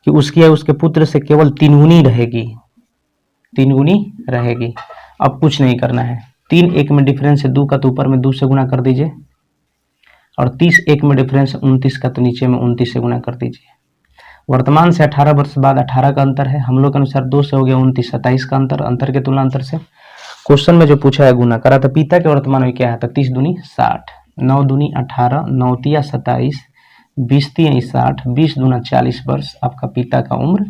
कि उसकी आयु उसके पुत्र से केवल 3 गुनी रहेगी, 3 गुनी रहेगी। अब कुछ नहीं करना है, 3 1 में डिफरेंस है 2 का, तो ऊपर में 2 से गुना कर दीजिए, और 30 1 में डिफरेंस 29 का, तो नीचे में 29 से गुना कर दीजिए। वर्तमान से 18 वर्ष बाद 18 का अंतर है, हम लोग के अनुसार 2 से हो गया 29, 27 का अंतर। अंतर के तुलना अंतर से क्वेश्चन में जो पूछा है गुना करा, तो पिता के वर्तमान में क्या है, तो 30 दूनी 60, 9 दूनी 18, 9 तिया 27, 20 तिया 60, 20 दूना 40 वर्ष आपका पिता का उम्र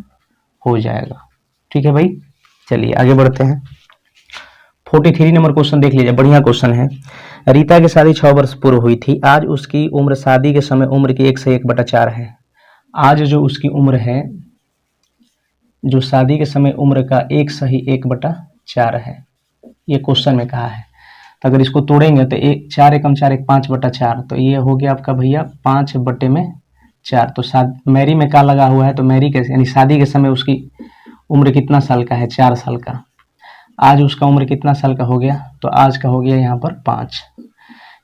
हो जाएगा, ठीक है भाई। चलिए आगे बढ़ते हैं। 43 नंबर क्वेश्चन देख लीजिए, बढ़िया क्वेश्चन है। रीता की शादी 6 वर्ष पूर्व हुई थी। आज उसकी उम्र शादी के समय उम्र की 1 से 1/4 है। आज जो उसकी उम्र है, जो शादी के समय उम्र का 1 सही 1/4 है, ये क्वेश्चन में कहा है। तो अगर इसको तोड़ेंगे तो 4 एकम 4 1 5/4, तो ये हो गया आपका भैया 5/4। तो मैरी में का लगा हुआ है, तो मैरी के यानी शादी के समय उसकी उम्र कितना साल का है, 4 साल का। आज उसका उम्र कितना साल का हो गया, तो आज का हो गया यहाँ पर 5।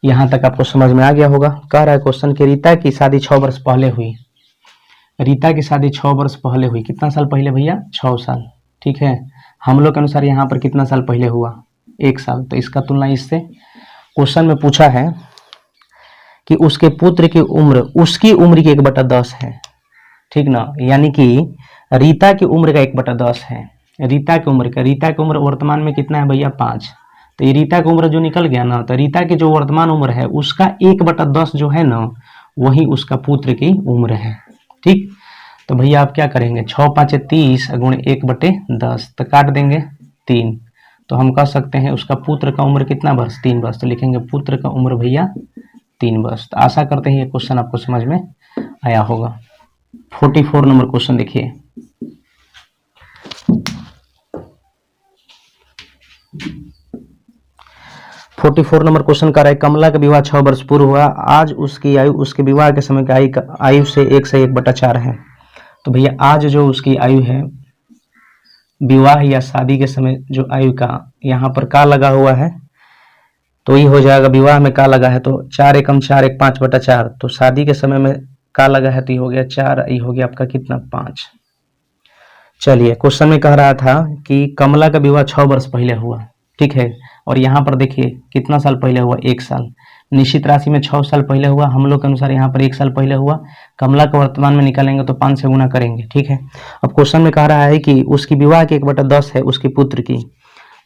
यहाँ तक आपको समझ में आ गया होगा। कह रहा है क्वेश्चन कि रीता की शादी 6 वर्ष पहले हुई। रीता की शादी 6 वर्ष पहले हुई, कितना साल पहले भैया, 6 साल, ठीक है। हम लोग के अनुसार यहाँ पर कितना साल पहले हुआ, 1 साल। तो इसका तुलना इससे क्वेश्चन में पूछा है कि उसके पुत्र की उम्र उसकी उम्र की 1/10 है, ठीक ना। यानी कि रीता की उम्र का 1/10 है, रीता की उम्र वर्तमान में कितना है भैया 5। तो ये रीता की उम्र जो निकल गया ना, तो रीता की जो वर्तमान उम्र है उसका 1/10 जो है ना, वही उसका पुत्र की उम्र है, ठीक। तो भैया आप क्या करेंगे, 6 5 30 गुणे 1/10, तो काट देंगे 3। तो हम कह सकते हैं उसका पुत्र का उम्र कितना वर्ष, 3 वर्ष। तो लिखेंगे पुत्र का उम्र भैया 3 वर्ष। तो आशा करते हैं ये क्वेश्चन आपको समझ में आया होगा। 44 नंबर क्वेश्चन देखिए। नंबर क्वेश्चन कर रहा है, कमला का विवाह 6 वर्ष पूर्व हुआ, आज उसकी आयु उसके विवाह के समय की आयु से 1/4 है। तो भैया आज जो उसकी आयु है विवाह या शादी के समय जो आयु का यहाँ पर का लगा हुआ है, तो ये हो जाएगा, विवाह में का लगा है तो 4 एकम 4 1 5/4, तो शादी के समय में का लगा है तो ये हो गया 4, ये हो गया आपका कितना 5। चलिए क्वेश्चन में कह रहा था कि कमला का विवाह 6 वर्ष पहले हुआ, ठीक है। और यहाँ पर देखिए कितना साल पहले हुआ, 1 साल। निश्चित राशि में 6 साल पहले हुआ, हम लोग के अनुसार यहाँ पर 1 साल पहले हुआ। कमला का वर्तमान में निकालेंगे तो 5 से गुना करेंगे, ठीक है। अब क्वेश्चन में कह रहा है कि उसकी विवाह की 1/10 है उसके पुत्र की,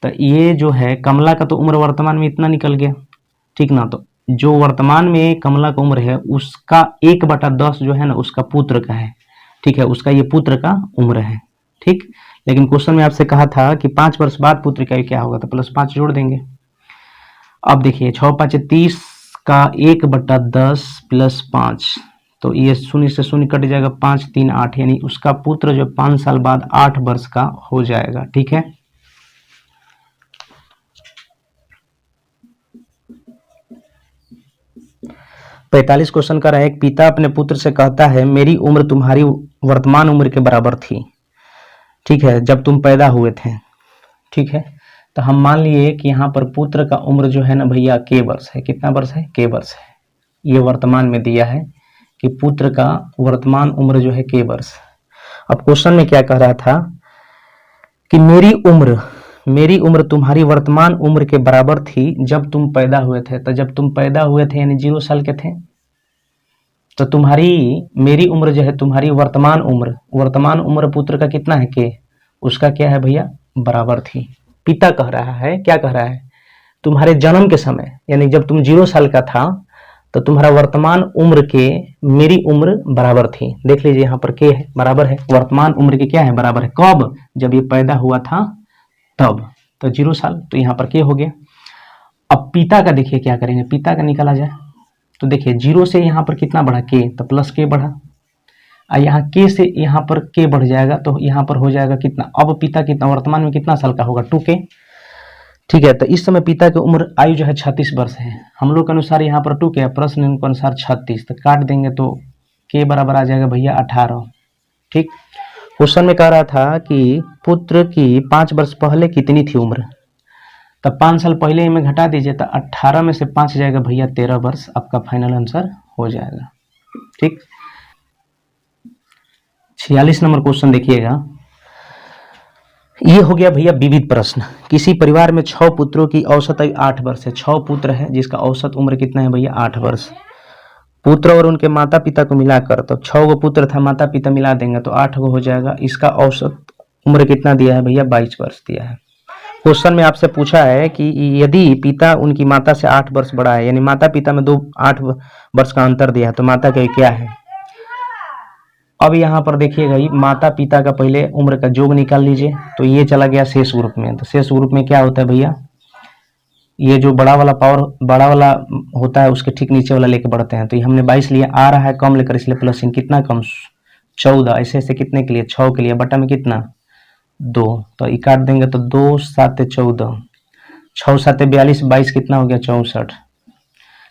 तो ये जो है कमला का तो उम्र वर्तमान में इतना निकल गया, ठीक ना। तो जो वर्तमान में कमला का उम्र है उसका 1/10 जो है ना उसका पुत्र का है, ठीक है, उसका ये पुत्र का उम्र है, ठीक। लेकिन क्वेश्चन में आपसे कहा था कि 5 वर्ष बाद पुत्र का क्या होगा, तो +5 जोड़ देंगे। अब देखिए 6 5 30 का 1/10 + 5, तो ये 0 से 0 कट जाएगा, 5 3 8, यानी उसका पुत्र जो 5 साल बाद 8 वर्ष का हो जाएगा, ठीक है। पैंतालीस क्वेश्चन का रहा है, एक पिता अपने पुत्र से कहता है मेरी उम्र तुम्हारी वर्तमान उम्र के बराबर थी, ठीक है, जब तुम पैदा हुए थे, ठीक है। तो हम मान लिए कि यहाँ पर पुत्र का उम्र जो है ना भैया k वर्ष है, कितना वर्ष है, k वर्ष है। ये वर्तमान में दिया है कि पुत्र का वर्तमान उम्र जो है k वर्ष। अब क्वेश्चन में क्या कह रहा था कि मेरी उम्र तुम्हारी वर्तमान उम्र के बराबर थी जब तुम पैदा हुए थे। तो जब तुम पैदा हुए थे यानी 0 साल के थे, तो मेरी उम्र जो है तुम्हारी वर्तमान उम्र पुत्र का कितना है k, उसका क्या है भैया बराबर थी। पिता कह रहा है, क्या कह रहा है, तुम्हारे जन्म के समय यानी जब तुम 0 साल का था तो तुम्हारा वर्तमान उम्र के मेरी उम्र बराबर थी। देख लीजिए यहाँ पर k है बराबर है, वर्तमान उम्र के क्या है बराबर है, कब, जब ये पैदा हुआ था तब, तो 0 साल, तो यहाँ पर k हो गया। अब पिता का देखिए क्या करेंगे, पिता का निकाला जाए तो देखिए 0 से यहाँ पर कितना बढ़ा k, तो +k बढ़ा, और यहाँ k से यहाँ पर k बढ़ जाएगा तो यहाँ पर हो जाएगा कितना, अब पिता कितना वर्तमान में कितना साल का होगा 2k, ठीक है। तो इस समय पिता की उम्र आयु जो है 36 वर्ष है, हम लोग के अनुसार यहाँ पर 2k, प्रश्न के अनुसार 36, तो काट देंगे तो k बराबर आ जाएगा भैया 18, ठीक। क्वेश्चन में कह रहा था कि पुत्र की 5 वर्ष पहले कितनी थी उम्र, तब 5 साल पहले में घटा दीजिए तो 18 में से 5 जाएगा भैया 13 वर्ष, आपका फाइनल आंसर हो जाएगा, ठीक। 46 नंबर क्वेश्चन देखिएगा, ये हो गया भैया विविध प्रश्न। किसी परिवार में 6 पुत्रों की औसत आयु 8 वर्ष है, 6 पुत्र है जिसका औसत उम्र कितना है भैया 8 वर्ष। पुत्र और उनके माता पिता को मिलाकर, तो 6 गो पुत्र था, माता पिता मिला देंगे तो 8 गो हो जाएगा। इसका औसत उम्र कितना दिया है भैया 22 वर्ष दिया है। क्वेश्चन में आपसे पूछा है कि यदि पिता उनकी माता से 8 वर्ष बड़ा है, यानी माता पिता में 8 वर्ष का अंतर दिया है, तो माता का क्या है। अब यहाँ पर देखिएगा माता पिता का पहले उम्र का योग निकाल लीजिए, तो ये चला गया शेष ग्रुप में। तो शेष ग्रुप में क्या होता है भैया, ये जो बड़ा वाला होता है उसके ठीक नीचे वाला लेके बढ़ते हैं। तो ये हमने 22 लिया, आ रहा है कम लेकर, इसलिए प्लस इन कितना कम 14, ऐसे ऐसे कितने के लिए 6 के लिए, बटा में कितना 2, तो ये काट देंगे तो 2 7 14, 6 7 42, 22 कितना हो गया 64,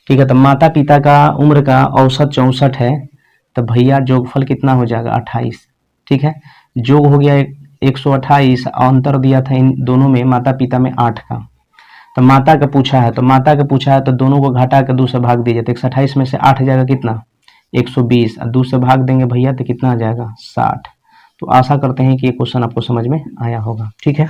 ठीक है। तो माता पिता का उम्र का औसत 64 है, तो भैया जोगफल कितना हो जाएगा 28, ठीक है। जोग हो गया 128, अंतर दिया था इन दोनों में माता पिता में 8 का। तो माता का पूछा है तो दोनों को घटा कर 2 से भाग दीजिए, तो 128 में से 8 जाएगा कितना 120, और 2 से भाग देंगे भैया तो कितना आ जाएगा 60। तो आशा करते हैं कि ये क्वेश्चन आपको समझ में आया होगा। ठीक है,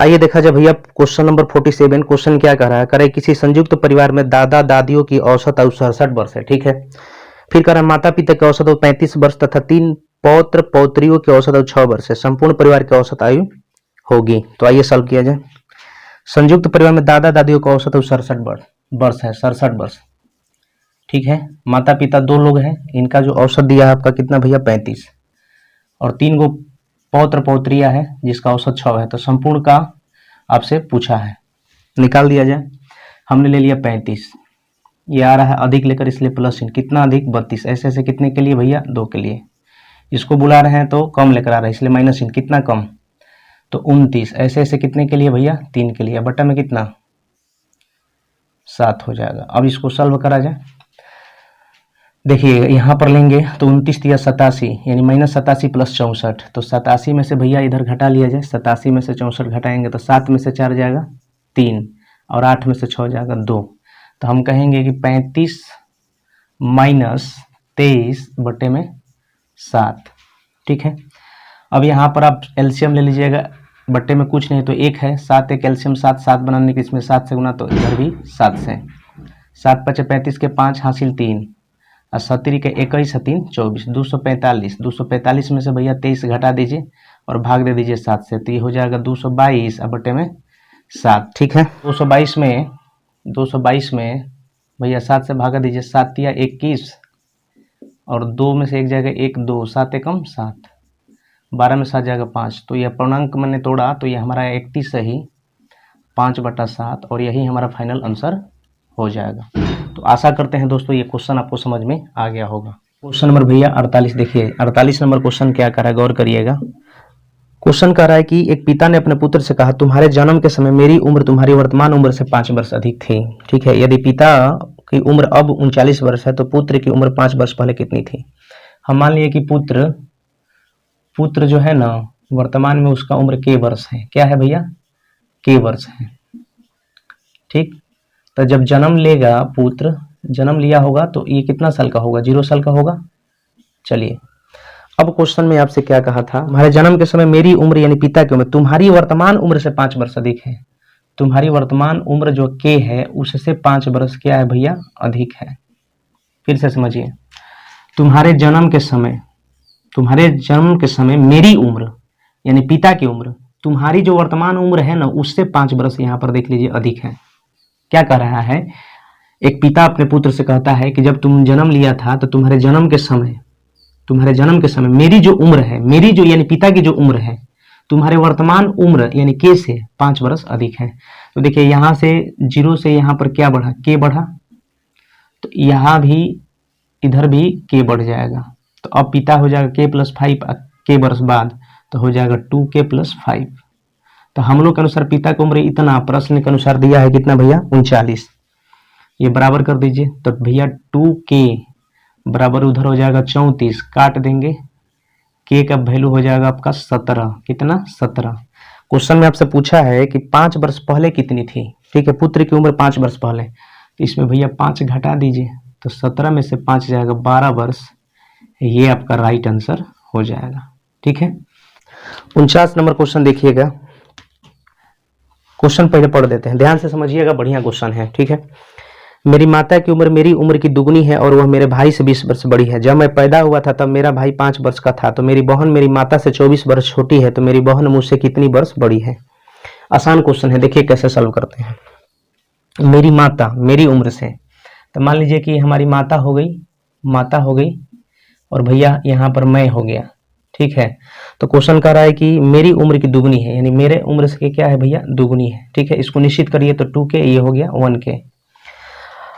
आइए देखा जाए भैया क्वेश्चन नंबर 47। क्वेश्चन क्या कह रहा है, करे किसी संयुक्त परिवार में दादा दादियों की औसत आयु 67 वर्ष है। ठीक है, फिर कह रहा है माता पिता की औसत आयु 35 वर्ष तथा 3 पौत्र पौत्रियों की औसत आयु 6 वर्ष है, संपूर्ण परिवार की औसत आयु होगी। तो आइए सॉल्व किया जाए। संयुक्त परिवार में दादा दादियों का औसत आयु 67 वर्ष है, 67 वर्ष। ठीक है, माता पिता 2 लोग हैं, इनका जो औसत दिया है आपका कितना भैया 35, और 3 गो पौत्र पौत्रियां है जिसका औसत 6 है। तो संपूर्ण का आपसे पूछा है, निकाल दिया जाए। हमने ले लिया 35, ये आ रहा है अधिक लेकर इसलिए प्लस इन, कितना अधिक 32, ऐसे ऐसे कितने के लिए भैया 2 के लिए। इसको बुला रहे हैं तो कम लेकर आ रहा है इसलिए माइनस इन, कितना कम तो 29, ऐसे ऐसे कितने के लिए भैया 3 के लिए, बटा में कितना 7 हो जाएगा। अब इसको सॉल्व करा जाए। देखिए यहाँ पर लेंगे तो 29 या 87 यानी -87 + 64, तो 87 में से भैया इधर घटा लिया जाए। 87 में से 64 घटाएंगे तो 7 में से 4 जाएगा 3 और 8 में से 6 जाएगा 2। तो हम कहेंगे कि 35 - 23 बटे में 7। ठीक है, अब यहाँ पर आप एलसीएम ले लीजिएगा, बट्टे में कुछ नहीं तो 1 है, 7 एक एलसीएम 7, 7 बनाने के इसमें 7 से गुना तो इधर भी 7 से, 7 × 5 = 35 के 5 हासिल 3 और 70 के 21 3 24, 245। 245 में से भैया 23 घटा दीजिए और भाग दे दीजिए 7 से, तो ये हो जाएगा 222 और बटे में 7। ठीक है, 222 में भैया 7 से भागा दीजिए, 7 या 21 और 2 में से 1 जाएगा 1 2, 7 एकम 7, 12 में 7 जाएगा 5। तो यह पूर्णांक मैंने तोड़ा तो ये हमारा 31 सही 5/7 और यही हमारा फाइनल आंसर हो जाएगा। तो आशा करते हैं दोस्तों ये क्वेश्चन आपको समझ में आ गया होगा। क्वेश्चन नंबर भैया 48 देखिए, 48 नंबर क्वेश्चन क्या कर रहा है, गौर करिएगा। क्वेश्चन कह रहा है कि एक पिता ने अपने पुत्र से कहा तुम्हारे जन्म के समय मेरी उम्र तुम्हारी वर्तमान उम्र से 5 वर्ष अधिक थी। ठीक है, यदि पिता की उम्र अब 39 वर्ष है तो पुत्र की उम्र 5 वर्ष पहले कितनी थी। हम मान लिए कि पुत्र जो है ना वर्तमान में उसका उम्र के वर्ष है, क्या है भैया के वर्ष है। ठीक, तो जब जन्म लेगा पुत्र, जन्म लिया होगा तो ये कितना साल का होगा 0 साल का होगा। चलिए अब क्वेश्चन में आपसे क्या कहा था, हमारे जन्म के समय मेरी उम्र यानी पिता की उम्र तुम्हारी वर्तमान उम्र से 5 वर्ष अधिक है। तुम्हारी वर्तमान उम्र जो के है उससे 5 वर्ष क्या है भैया अधिक है। फिर से समझिए, तुम्हारे जन्म के समय मेरी उम्र यानी पिता की उम्र तुम्हारी जो वर्तमान उम्र है ना उससे 5 वर्ष यहाँ पर देख लीजिए अधिक है। क्या कह रहा है, एक पिता अपने पुत्र से कहता है कि जब तुम जन्म लिया था तो तुम्हारे जन्म के समय मेरी जो उम्र है, मेरी जो यानी पिता की जो उम्र है तुम्हारे वर्तमान उम्र यानी के से 5 वर्ष अधिक है। तो देखिए यहाँ से 0 से यहाँ पर क्या बढ़ा, के बढ़ा, तो यहाँ भी इधर भी के बढ़ जाएगा। तो अब पिता हो जाएगा k + 5 के वर्ष बाद तो हो जाएगा 2k + 5। तो हम लोग के अनुसार पिता की उम्र इतना, प्रश्न के अनुसार दिया है कितना भैया 39, ये बराबर कर दीजिए। तो भैया 2k बराबर उधर हो जाएगा 34, काट देंगे, k का वैल्यू हो जाएगा आपका 17, कितना 17। क्वेश्चन में आपसे पूछा है कि 5 वर्ष पहले कितनी थी। ठीक है, पुत्र की उम्र 5 वर्ष पहले, तो इसमें भैया 5 घटा दीजिए तो 17 में से 5 जाएगा 12 वर्ष, ये आपका राइट आंसर हो जाएगा। ठीक है, 49 नंबर क्वेश्चन देखिएगा। क्वेश्चन पहले पढ़ देते हैं, ध्यान से समझिएगा, बढ़िया क्वेश्चन है। ठीक है, मेरी माता की उम्र मेरी उम्र की दुगनी है और वह मेरे भाई से 20 वर्ष बड़ी है। जब मैं पैदा हुआ था तब मेरा भाई 5 वर्ष का था, तो मेरी बहन मेरी माता से 24 वर्ष छोटी है, तो मेरी बहन मुझसे कितनी वर्ष बड़ी है। आसान क्वेश्चन है, देखिए कैसे सॉल्व करते हैं। मेरी माता मेरी उम्र से, तो मान लीजिए कि हमारी माता हो गई और भैया यहाँ पर मैं हो गया। ठीक है, तो क्वेश्चन कह रहा है कि मेरी उम्र की दुगनी है यानी मेरे उम्र से क्या है भैया दुगनी है। ठीक है, इसको निश्चित करिए तो 2k, ये हो गया 1k।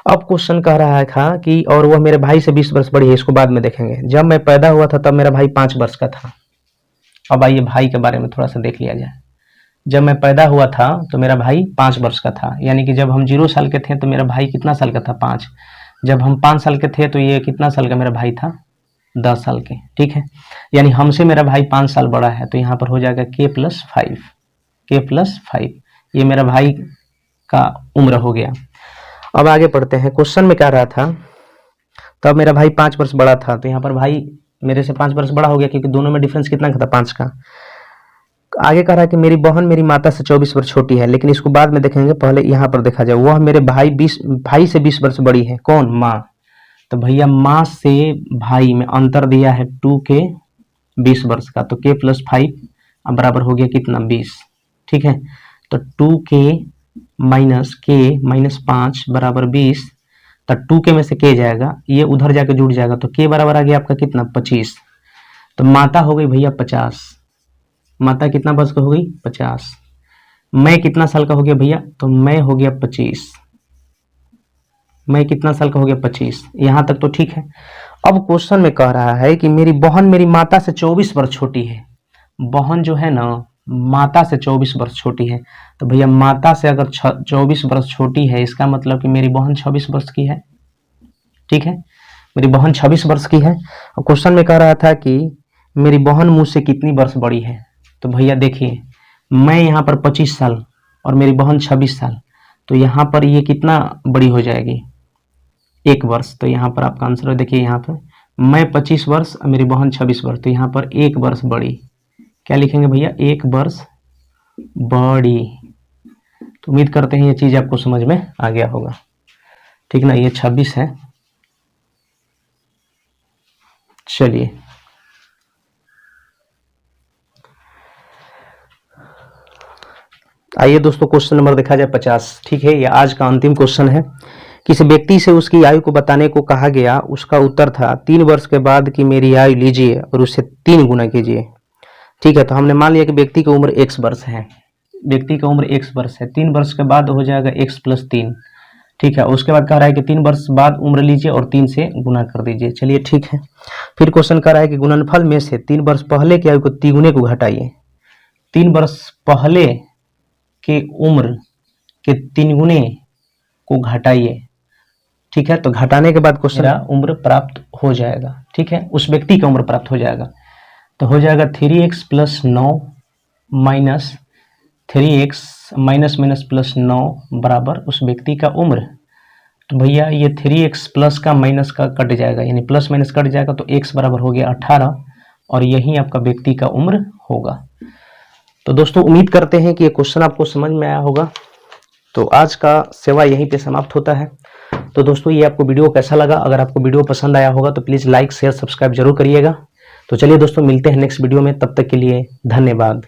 अब क्वेश्चन कह रहा था कि और वह मेरे भाई से 20 वर्ष बड़ी है, इसको बाद में देखेंगे। जब मैं पैदा हुआ था तब मेरा भाई 5 वर्ष का था। अब आइए भाई के बारे में थोड़ा सा देख लिया जाए। जब मैं पैदा हुआ था तो मेरा भाई 5 वर्ष का था, यानी कि जब हम 0 साल के थे तो मेरा भाई कितना साल का था 5। जब हम 5 साल के थे तो ये कितना साल का मेरा भाई था 10 साल के। ठीक है, यानी हमसे मेरा भाई 5 साल बड़ा है, तो यहाँ पर हो जाएगा k + 5, ये मेरा भाई का उम्र हो गया। अब आगे पढ़ते हैं। क्वेश्चन में क्या रहा था, तब मेरा भाई 5 वर्ष बड़ा था, तो यहाँ पर भाई मेरे से 5 वर्ष बड़ा हो गया, क्योंकि दोनों में डिफरेंस कितना था, 5 का। आगे कह रहा है कि मेरी बहन मेरी माता से 24 वर्ष छोटी है, लेकिन इसको बाद में देखेंगे, पहले यहाँ पर देखा जाए। वह मेरे भाई से 20 वर्ष बड़ी है। कौन? माँ। तो भैया माँ से भाई में अंतर दिया है 2 के 20 वर्ष का, तो k + 5 अब बराबर हो गया कितना, 20। ठीक है, तो 2k - 5 बराबर 20। तो 2k में से k जाएगा, ये उधर जाके जुड़ जाएगा, तो k बराबर आ गया आपका कितना, 25। तो माता हो गई भैया 50। माता कितना वर्ष का हो गई, 50। मैं कितना साल का हो गया भैया, तो मैं हो गया 25। मैं कितना साल का हो गया, 25। यहां तक तो ठीक है। अब क्वेश्चन में कह रहा है कि मेरी बहन मेरी माता से 24 वर्ष छोटी है। बहन जो है ना, माता से 24 वर्ष छोटी है। तो भैया माता से अगर 24 वर्ष छोटी है, इसका मतलब कि मेरी बहन 26 वर्ष की है। ठीक है, मेरी बहन 26 वर्ष की है। और क्वेश्चन में कह रहा था कि मेरी बहन मुझसे कितनी वर्ष बड़ी है। तो भैया देखिए, मैं यहाँ पर 25 साल और मेरी बहन 26 साल, तो यहाँ पर ये कितना बड़ी हो जाएगी, 1 वर्ष। तो यहाँ पर आपका आंसर है, देखिए यहाँ पर मैं 25 वर्ष और मेरी बहन 26 वर्ष, तो यहाँ पर 1 वर्ष बड़ी। क्या लिखेंगे भैया, 1 वर्ष बड़ी। तो उम्मीद करते हैं ये चीज आपको समझ में आ गया होगा। ठीक ना, ये 26 है। चलिए आइए दोस्तों, क्वेश्चन नंबर देखा जाए 50। ठीक है, ये आज का अंतिम क्वेश्चन है। किसी व्यक्ति से उसकी आयु को बताने को कहा गया, उसका उत्तर था 3 वर्ष के बाद की मेरी आयु लीजिए और उससे 3 गुना कीजिए। ठीक है, तो हमने मान लिया कि व्यक्ति की उम्र x वर्ष है। व्यक्ति की उम्र x वर्ष है, 3 वर्ष के बाद हो जाएगा x + 3। ठीक है, उसके बाद कह रहा है कि 3 वर्ष बाद उम्र लीजिए और 3 से गुना कर दीजिए। चलिए ठीक है, फिर क्वेश्चन कह रहा है कि गुणनफल में से 3 वर्ष पहले की आयु को तिगुने को घटाइए। 3 वर्ष पहले के उम्र के 3 गुने को घटाइए। ठीक है, तो घटाने के बाद क्वेश्चन उम्र प्राप्त हो जाएगा। ठीक है, उस व्यक्ति का उम्र प्राप्त हो जाएगा। तो हो जाएगा 3x + 9 माइनस 3x - 9 बराबर उस व्यक्ति का उम्र। तो भैया ये 3x प्लस का माइनस का कट जाएगा, यानी प्लस माइनस कट जाएगा, तो x बराबर हो गया 18 और यही आपका व्यक्ति का उम्र होगा। तो दोस्तों उम्मीद करते हैं कि ये क्वेश्चन आपको समझ में आया होगा। तो आज का सेवा यहीं पे समाप्त होता है। तो दोस्तों ये आपको वीडियो कैसा लगा? अगर आपको वीडियो पसंद आया होगा तो प्लीज़ लाइक शेयर सब्सक्राइब जरूर करिएगा। तो चलिए दोस्तों मिलते हैं नेक्स्ट वीडियो में, तब तक के लिए धन्यवाद।